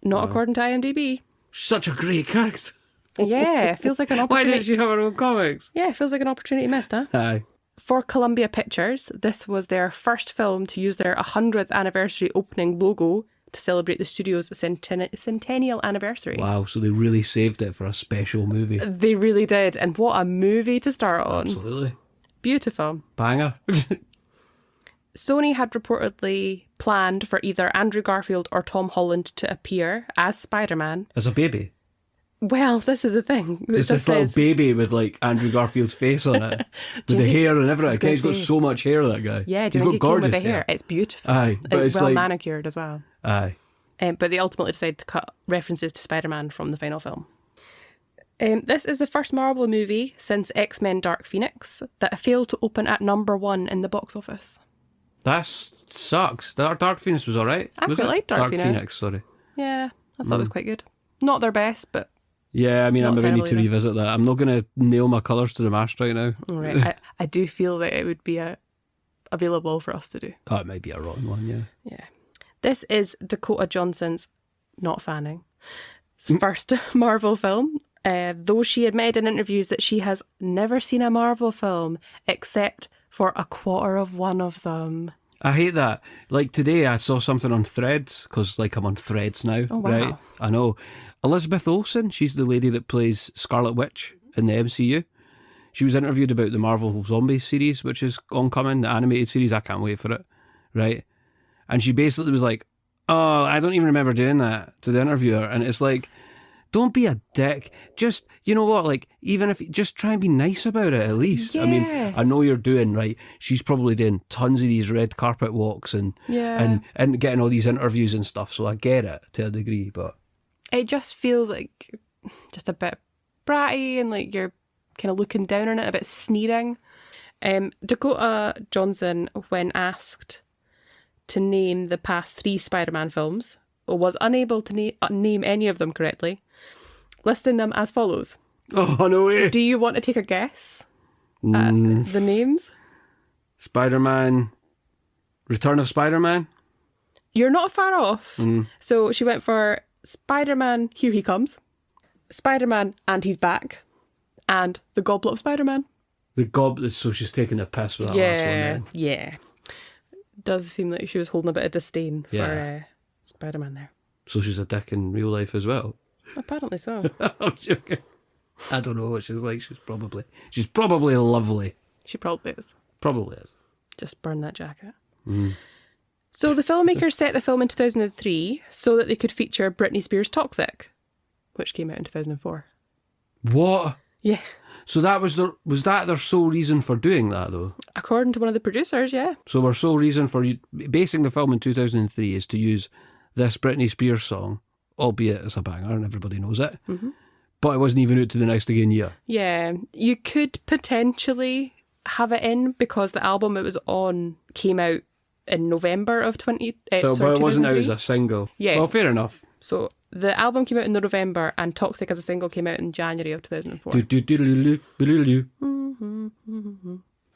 Not according to IMDb. Such a great character. Yeah, it feels like an Why opportunity. did she have her own comics? Yeah, it feels like an opportunity missed, huh? Aye. For Columbia Pictures, this was their first film to use their 100th anniversary opening logo to celebrate the studio's centennial anniversary. Wow, so they really saved it for a special movie. They really did. And what a movie to start on. Absolutely. Beautiful. Banger. Sony had reportedly planned for either Andrew Garfield or Tom Holland to appear as Spider-Man. As a baby. Well, this is the thing. It's this little baby with like Andrew Garfield's face on it. With the hair and everything. He's got so much hair, that guy. Yeah, he's got gorgeous with the hair? It's beautiful. Aye, but it's well like, manicured as well. Aye. But they ultimately decided to cut references to Spider-Man from the final film. This is the first Marvel movie since X-Men Dark Phoenix that failed to open at number 1 in the box office. That sucks. Dark Phoenix was alright. I quite liked Dark Phoenix. Sorry. Yeah, I thought it was quite good. Not their best, but... Yeah, I mean, I Not maybe need to terribly, revisit that. I'm not going to nail my colours to the mast right now. Right. I do feel that it would be available for us to do. Oh, it might be a rotten one, yeah. Yeah. This is Dakota Johnson's, not fanning, first Marvel film, though she admitted in interviews that she has never seen a Marvel film except for a quarter of one of them. I hate that. Like today I saw something on Threads, because like I'm on Threads now, Oh, wow. right? I know. Elizabeth Olsen, she's the lady that plays Scarlet Witch in the MCU. She was interviewed about the Marvel Zombies series, which is oncoming, the animated series. I can't wait for it, right? And she basically was like, oh, I don't even remember doing that to the interviewer. And it's like, don't be a dick. Just, you know what, like, even if, just try and be nice about it at least. I mean, Yeah. I know you're doing, right, she's probably doing tons of these red carpet walks and getting all these interviews and stuff, so I get it to a degree, but... It just feels like just a bit bratty and like you're kind of looking down on it, a bit sneering. Dakota Johnson, when asked to name the past 3 Spider-Man films, was unable to name any of them correctly, listing them as follows. Oh, no way. Do you want to take a guess at the names? Spider-Man, Return of Spider-Man? You're not far off. So she went for Spider-Man, Here He Comes, Spider-Man, and He's Back, and The Goblet of Spider-Man. The Goblet, so she's taking a piss with that last one then. Yeah. Does seem like she was holding a bit of disdain for Spider-Man there. So she's a dick in real life as well. Apparently so. I'm joking. I don't know what she's like. She's probably lovely. She probably is. Probably is. Just burn that jacket. So the filmmakers set the film in 2003 so that they could feature Britney Spears' Toxic, which came out in 2004. What? Yeah. So that was their sole reason for doing that, though? According to one of the producers, yeah. So their sole reason for basing the film in 2003 is to use this Britney Spears song, albeit it's a banger and everybody knows it, but it wasn't even out to the next again year. Yeah. You could potentially have it in because the album it was on came out in November of But it wasn't out as a single. Yeah. Well, fair enough. So the album came out in November and Toxic as a single came out in January of 2004.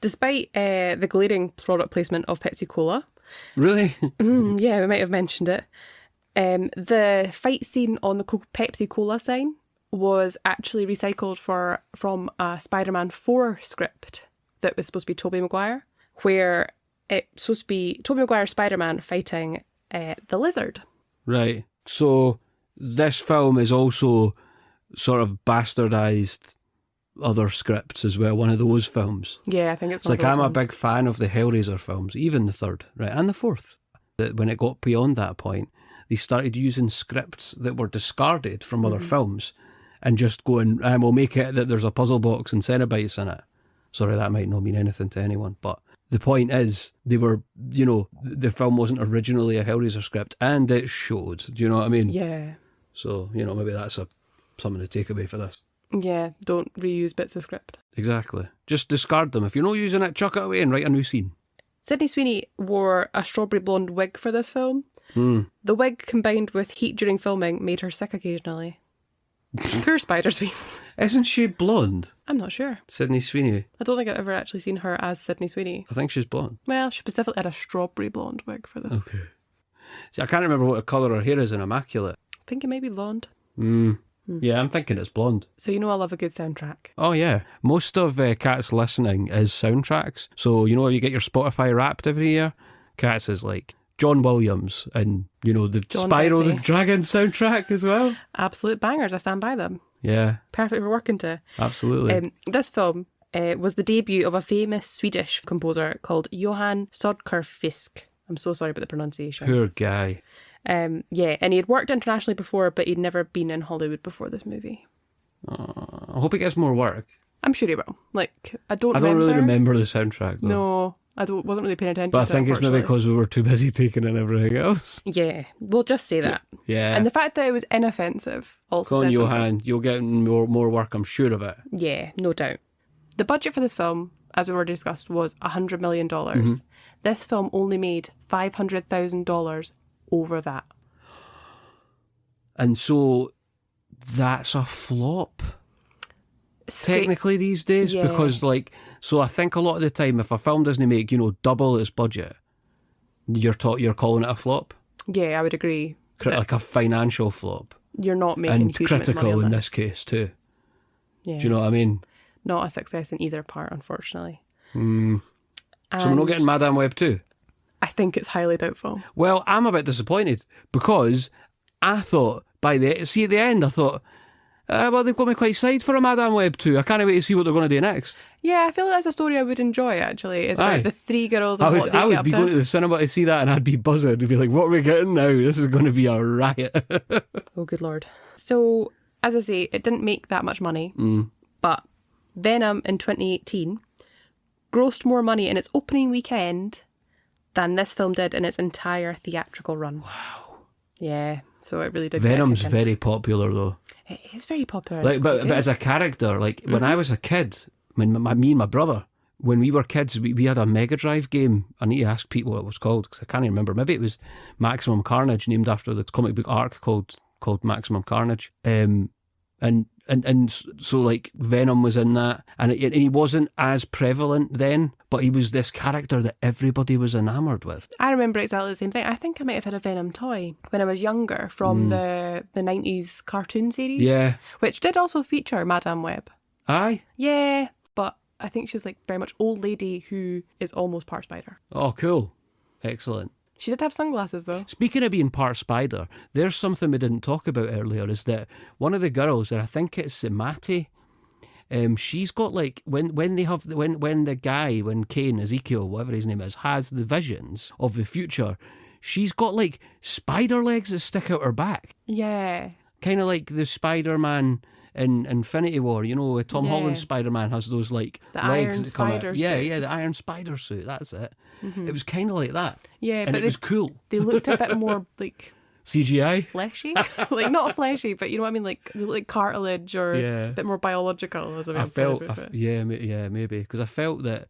Despite the glaring product placement of Pepsi Cola. Really? Yeah, we might have mentioned it. The fight scene on the Pepsi Cola sign was actually recycled from a Spider-Man 4 script that was supposed to be Tobey Maguire, where it's supposed to be Tobey Maguire Spider-Man fighting the Lizard. Right. So this film is also sort of bastardised other scripts as well, one of those films. Yeah, I think it's It's one like of those I'm a ones. big fan of the Hellraiser films, even the third, right, and the fourth. That when it got beyond that point, they started using scripts that were discarded from other films and just going, we'll make it that there's a puzzle box and Cenobites in it. Sorry, that might not mean anything to anyone, but the point is, they were, the film wasn't originally a Hellraiser script, and it showed. Do you know what I mean? Yeah. So, maybe that's something to take away for this. Yeah, don't reuse bits of script. Exactly. Just discard them. If you're not using it, chuck it away and write a new scene. Sydney Sweeney wore a strawberry blonde wig for this film. The wig, combined with heat during filming, made her sick occasionally. Poor Spider Sweets. Isn't she blonde? I'm not sure. Sydney Sweeney. I don't think I've ever actually seen her as Sydney Sweeney. I think she's blonde. Well, she specifically had a strawberry blonde wig for this. Okay. See, I can't remember what colour her hair is in Immaculate. I think it may be blonde. Yeah, I'm thinking it's blonde. So you know I love a good soundtrack. Oh, yeah. Most of Kat's listening is soundtracks. So, if you get your Spotify Wrapped every year, Kat's is like John Williams and, you know, the John Spyro the Bentley. Dragon soundtrack as well. Absolute bangers. I stand by them. Yeah, Perfect for working to. absolutely. This film was the debut of a famous Swedish composer called Johann Söderqvist. I'm so sorry about the pronunciation. Poor guy. Yeah, and he had worked internationally before, but he'd never been in Hollywood before this movie. I hope he gets more work. I'm sure he will. Like, I don't really remember the soundtrack, though. No, wasn't really paying attention But I to think it, it's maybe unfortunately. because we were too busy taking in everything else. Yeah, we'll just say that. Yeah. And the fact that it was inoffensive also Go on, says something. Johan. You'll get more work, I'm sure of it. Yeah, no doubt. The budget for this film, as we already discussed, was $100 million. This film only made $500,000 over that. And so that's a flop, technically, these days. Yeah. Because, like, so I think a lot of the time, if a film doesn't make, you know, double its budget, you're calling it a flop. Yeah, I would agree. Like a financial flop. You're not making And huge amounts of money critical on in that. this case, too. Yeah. Do you know what I mean? Not a success in either part, unfortunately. So we're not And getting Madame Web 2? I think it's highly doubtful. Well, I'm a bit disappointed because I thought at the end, I thought, well, they've got me quite psyched for a Madame Web 2. I can't wait to see what they're going to do next. Yeah, I feel like that's a story I would enjoy, actually. It's Aye. about the three girls and I what would, they I get would up be to. going to the cinema to see that and I'd be buzzing. I'd be like, what are we getting now? This is going to be a riot. Oh, good Lord. So, as I say, it didn't make that much money, but Venom in 2018 grossed more money in its opening weekend than this film did in its entire theatrical run. Wow. Yeah, so it really did get a Venom's kick in. very popular, though. It is very popular. Like, It's but quite good. as a character, like when I was a kid, when me and my brother, when we were kids, we had a Mega Drive game. I need to ask Pete what it was called because I can't even remember. Maybe it was Maximum Carnage, named after the comic book arc called Maximum Carnage. And so like Venom was in that, and he wasn't as prevalent then, but he was this character that everybody was enamored with. I remember exactly the same thing. I think I might have had a Venom toy when I was younger from the 90s cartoon series. Yeah. Which did also feature Madame Web. Aye. Yeah, but I think she's like very much old lady who is almost part spider. Oh, cool. Excellent. She did have sunglasses though. Speaking of being part spider, there's something we didn't talk about earlier, is that one of the girls, and I think it's Matty, she's got like, when Kane, Ezekiel, whatever his name is, has the visions of the future, she's got like spider legs that stick out her back. Yeah. Kind of like the Spider-Man in Infinity War, you know, Tom Yeah. Holland's Spider-Man has those like The legs iron that come out. spider Yeah, suit. yeah, the iron spider suit, that's it. It was kind of like that. Yeah, And but it was cool. they looked a bit more like CGI? fleshy. Like not fleshy, but you know what I mean? Like they look like cartilage or Yeah. a bit more biological as a way I of putting felt, it, but- yeah, maybe, because I felt that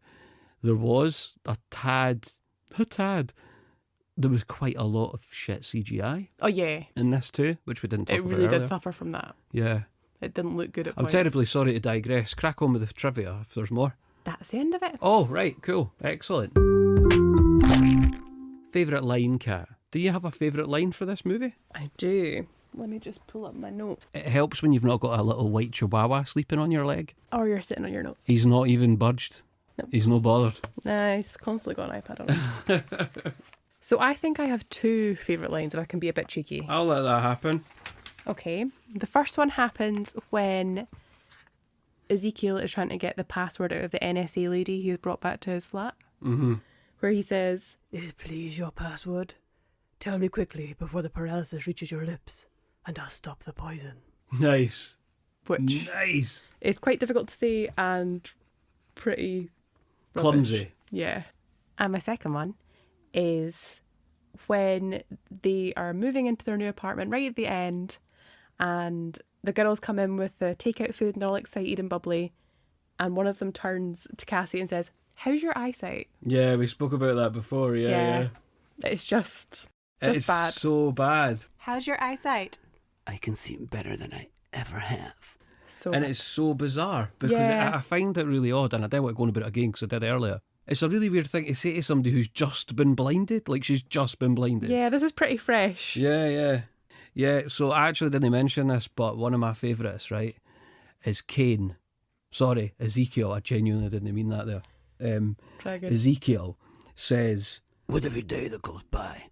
there was a tad, there was quite a lot of shit CGI Oh yeah. in this too, which we didn't talk It about really did earlier. suffer from that. Yeah. It didn't look good at I'm points. terribly sorry to digress. Crack on with the trivia if there's more. That's the end of it. Oh, right, cool, excellent. Favourite line, Kat? Do you have a favourite line for this movie? I do. Let me just pull up my notes. It helps when you've not got a little white chihuahua sleeping on your leg. Or you're sitting on your notes. He's not even budged. Nope. He's no bothered. Nah, he's constantly got an iPad on. So I think I have two favourite lines if I can be a bit cheeky. I'll let that happen. Okay. The first one happens when Ezekiel is trying to get the password out of the NSA lady he's brought back to his flat. Mm-hmm. Where he says, "Is please your password? Tell me quickly before the paralysis reaches your lips, and I'll stop the poison." Nice. Which Nice. is quite difficult to say and pretty rubbish. Clumsy. Yeah. And my second one is when they are moving into their new apartment right at the end, and the girls come in with the takeout food and they're all excited and bubbly, and one of them turns to Cassie and says, "How's your eyesight?" Yeah, we spoke about that before. Yeah. It's just It's bad. so bad. How's your eyesight? I can see better than I ever have. So And it's so bizarre because Yeah. I find it really odd, and I don't want to go on about it again because I did earlier. It's a really weird thing to say to somebody who's just been blinded, like she's just been blinded. yeah, this is pretty fresh. Yeah. So I actually didn't mention this, but one of my favourites, right, is Cain. Sorry, Ezekiel. I genuinely didn't mean that there. Try again. Ezekiel says, With every day that goes by,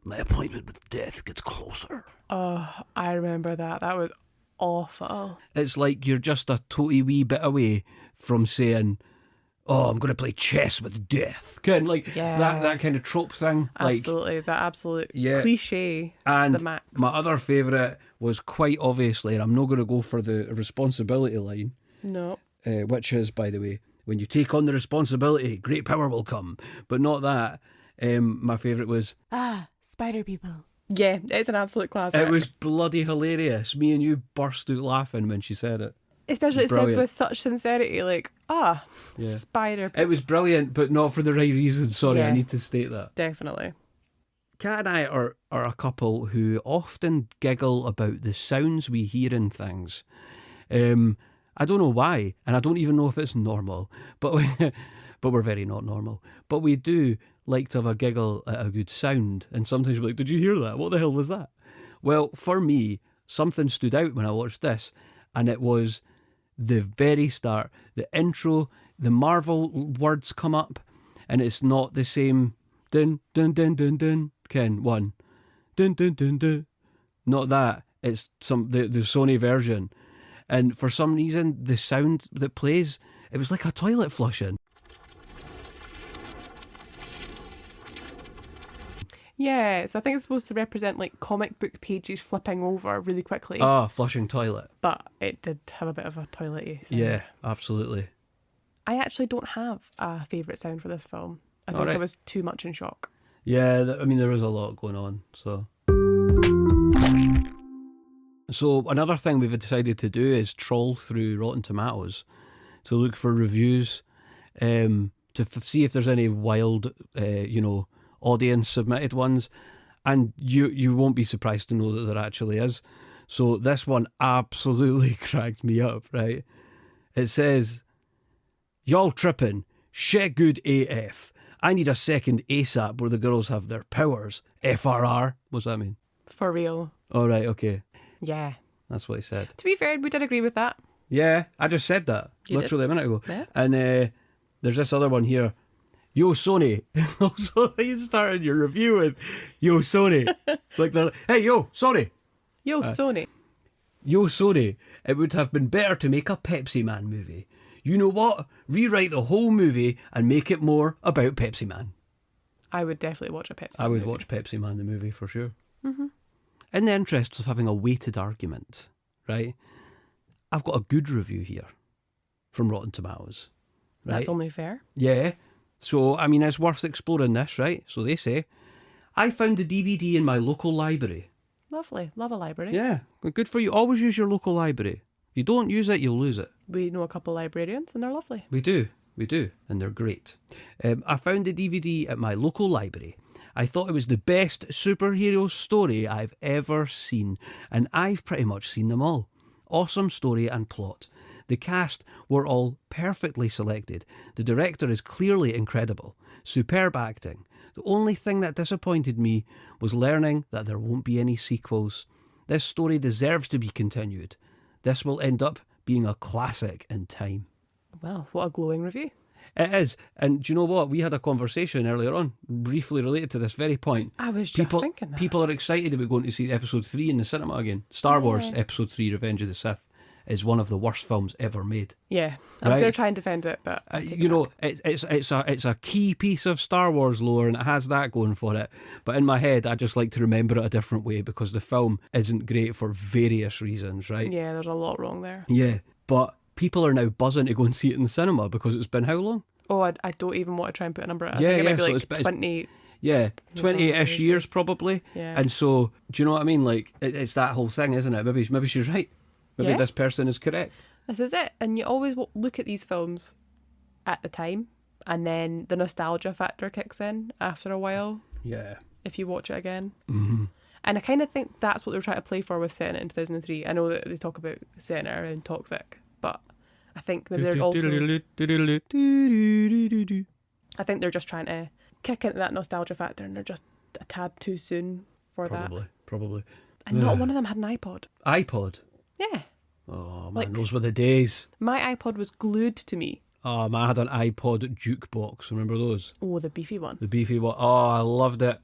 my appointment with death gets closer. Oh, I remember that. That was awful. It's like you're just a toty wee bit away from saying, oh, I'm going to play chess with death. Kind of like that kind of trope thing. Absolutely. That absolute Yeah. cliche And to the max. my other favourite was quite obviously, and I'm not going to go for the responsibility line, No. which is, by the way, when you take on the responsibility, great power will come. But not that. My favourite was, Spider people. Yeah, it's an absolute classic. it was bloody hilarious. Me and you burst out laughing when she said it. Especially it's said Brilliant. with such sincerity, like, spider. It was brilliant, but not for the right reason. Sorry, I Yeah. need to state that. Definitely. Kat and I are a couple who often giggle about the sounds we hear in things. I don't know why, and I don't even know if it's normal, but we're very not normal. But we do like to have a giggle at a good sound, and sometimes we're like, did you hear that? What the hell was that? Well, for me, something stood out when I watched this, and it was the very start, the intro, the Marvel words come up, and it's not the same dun dun dun dun dun Ken one dun dun dun dun, not that. It's the Sony version, and for some reason the sound that plays, it was like a toilet flushing. Yeah, so I think it's supposed to represent like comic book pages flipping over really quickly. Flushing toilet. But it did have a bit of a toilety sound. Yeah, absolutely. I actually don't have a favourite sound for this film. I think I was too much in shock. Yeah, I mean, there was a lot going on. So another thing we've decided to do is troll through Rotten Tomatoes to look for reviews, to see if there's any wild, audience submitted ones. And you won't be surprised to know that there actually is. So this one absolutely cracked me up, right? It says, y'all tripping, shit good AF. I need a second ASAP where the girls have their powers. FRR. What's that mean? For real. All right, okay. Yeah. That's what he said. To be fair, we did agree with that. Yeah, I just said that You literally a minute ago. Yeah. And there's this other one here. Yo, Sony. Also, you started your review with, yo, Sony. Like, hey, yo, Sony. Yo, Sony. Yo, Sony. It would have been better to make a Pepsi Man movie. You know what? Rewrite the whole movie and make it more about Pepsi Man. I would definitely watch a Pepsi I would movie. watch Pepsi Man the movie for sure. Mm-hmm. In the interest of having a weighted argument, right? I've got a good review here from Rotten Tomatoes. Right? That's only fair. Yeah. So, I mean, it's worth exploring this, right? So they say, I found the DVD in my local library. Lovely. Love a library. Yeah, good for you. Always use your local library. If you don't use it, you'll lose it. We know a couple of librarians and they're lovely. We do, and they're great. I found the DVD at my local library. I thought it was the best superhero story I've ever seen, and I've pretty much seen them all. Awesome story and plot. The cast were all perfectly selected. The director is clearly incredible. Superb acting. The only thing that disappointed me was learning that there won't be any sequels. This story deserves to be continued. This will end up being a classic in time. Well, what a glowing review. It is. And do you know what? We had a conversation earlier on, briefly related to this very point. I was just thinking that. People are excited about going to see episode 3 in the cinema again. Star Wars episode 3, Revenge of the Sith, is one of the worst films ever made. Yeah. I was going to try and defend it, but it's a key piece of Star Wars lore, and it has that going for it. But in my head, I just like to remember it a different way because the film isn't great for various reasons, right? yeah, there's a lot wrong there. Yeah, but people are now buzzing to go and see it in the cinema because it's been how long? Oh, I don't even want to try and put a number on it. Yeah, I think it might be so like it's 20. Yeah, 20-ish years probably. Yeah. And so, do you know what I mean? Like, it's that whole thing, isn't it? Maybe she's right. Maybe Yeah. this person is correct. This is it. And you always look at these films at the time, and then the nostalgia factor kicks in after a while Yeah. if you watch it again. Mm-hmm. And I kind of think that's what they were trying to play for with setting it in 2003. I know that they talk about setting it around Toxic, but I think that they're also... I think they're just trying to kick into that nostalgia factor, and they're just a tad too soon for that. Probably. And not one of them had an iPod. iPod. Yeah. Oh, man, Like- those were the days. My iPod was glued to me. Oh, man, I had an iPod jukebox. Remember those? Oh, the beefy one. The beefy one. Oh, I loved it.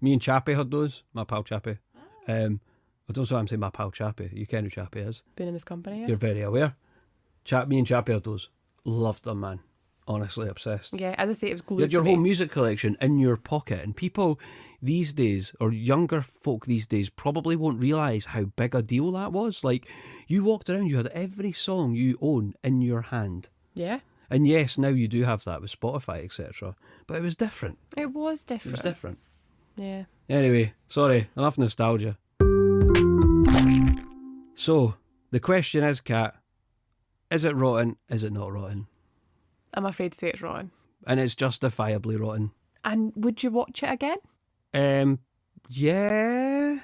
Me and Chappie had those. My pal Chappie. I don't know why I'm saying my pal Chappie. You ken who Chappie is. Been in his company, yeah? You're very aware. Me and Chappie had those. Loved them, man. Honestly obsessed. Yeah, as I say, it was glued You had your to whole me. music collection in your pocket, and people these days, or younger folk these days, probably won't realise how big a deal that was. Like, you walked around, you had every song you own in your hand. Yeah, And yes, now you do have that with Spotify, etc. But it was different. it was It different. was different. Yeah. Anyway, sorry, enough nostalgia. So, the question is, Kat, is it rotten? Is it not rotten? I'm afraid to say it's rotten. And it's justifiably rotten. And would you watch it again? Yeah.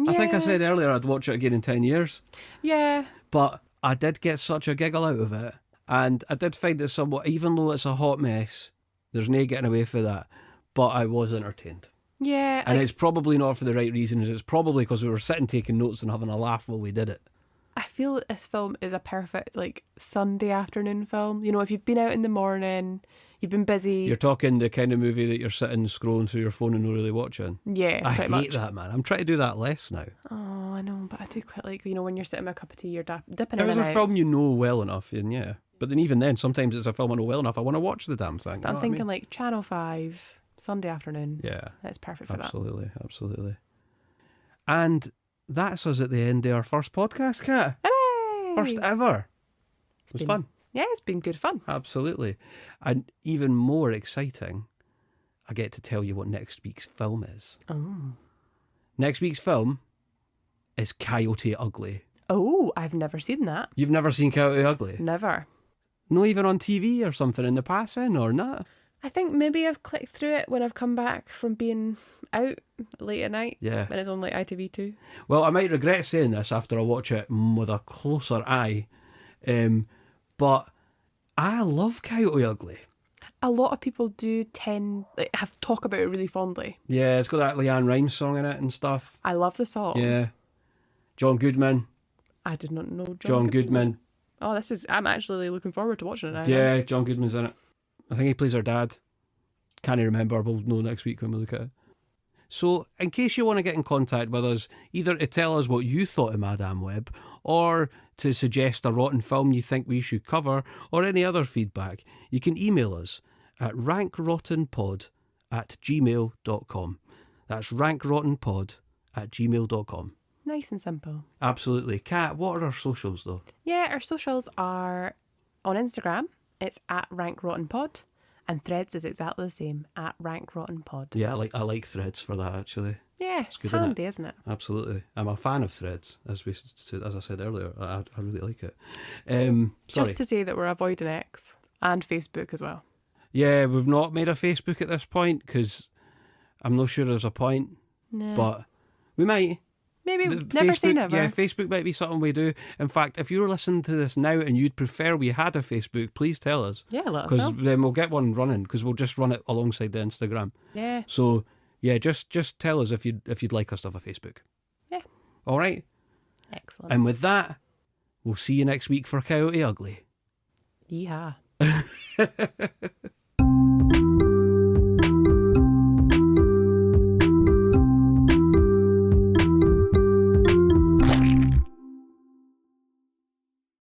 I think I said earlier I'd watch it again in 10 years. Yeah. But I did get such a giggle out of it. And I did find it somewhat, even though it's a hot mess, there's no getting away from that. But I was entertained. Yeah. And it's probably not for the right reasons. It's probably because we were sitting taking notes and having a laugh while we did it. I feel that this film is a perfect, like, Sunday afternoon film. You know, if you've been out in the morning, you've been busy. You're talking the kind of movie that you're sitting scrolling through your phone and not really watching. Yeah, I pretty hate much. that, man. I'm trying to do that less now. Oh, I know, but I do quite like, you know, when you're sitting with a cup of tea, you're dipping It in was and a out. film you know well enough, and yeah. But then even then, sometimes it's a film I know well enough. I want to watch the damn thing. But I'm thinking like Channel 5, Sunday afternoon. Yeah. That's perfect for Absolutely, absolutely. And that's us at the end of our first podcast, Kat. that. Hooray! First ever. It was been- fun. Yeah, it's been good fun. Absolutely. And even more exciting, I get to tell you what next week's film is. Oh. Next week's film is Coyote Ugly. Oh, I've never seen that. You've never seen Coyote Ugly? Never. No, even on TV or something in the passing or not? I think maybe I've clicked through it when I've come back from being out late at night. Yeah. And it's on like ITV2. Well, I might regret saying this after I watch it with a closer eye, but I love Coyote Ugly. A lot of people do have talk about it really fondly. Yeah, it's got that Leanne Rimes song in it and stuff. I love the song. Yeah. John Goodman. I did not know John Goodman. Oh, I'm actually looking forward to watching it now. Yeah, John Goodman's in it. I think he plays her dad. Can't remember. We'll know next week when we look at it. So, in case you want to get in contact with us, either to tell us what you thought of Madame Web, or to suggest a rotten film you think we should cover, or any other feedback, you can email us at rankrottenpod@gmail.com. That's rankrottenpod@gmail.com. Nice and simple. Absolutely. Kat, what are our socials though? Yeah, our socials are on Instagram. It's at rankrottenpod. And Threads is exactly the same, at rankrottenpod. Yeah, I like Threads for that actually. Yeah, It's good, handy, innit? isn't it? Absolutely. I'm a fan of Threads, as I said earlier. I really like it. Sorry. Just to say that we're avoiding X and Facebook as well. Yeah, we've not made a Facebook at this point because I'm not sure there's a point, Nah. but we might. Maybe The never say Facebook- never. Yeah, Facebook might be something we do. In fact, if you're listening to this now and you'd prefer we had a Facebook, please tell us. Yeah, let us Because know. then we'll get one running because we'll just run it alongside the Instagram. Yeah. So yeah, just tell us if you'd like us to have a Facebook. Yeah. All right. Excellent. And with that, we'll see you next week for Coyote Ugly. Yeehaw.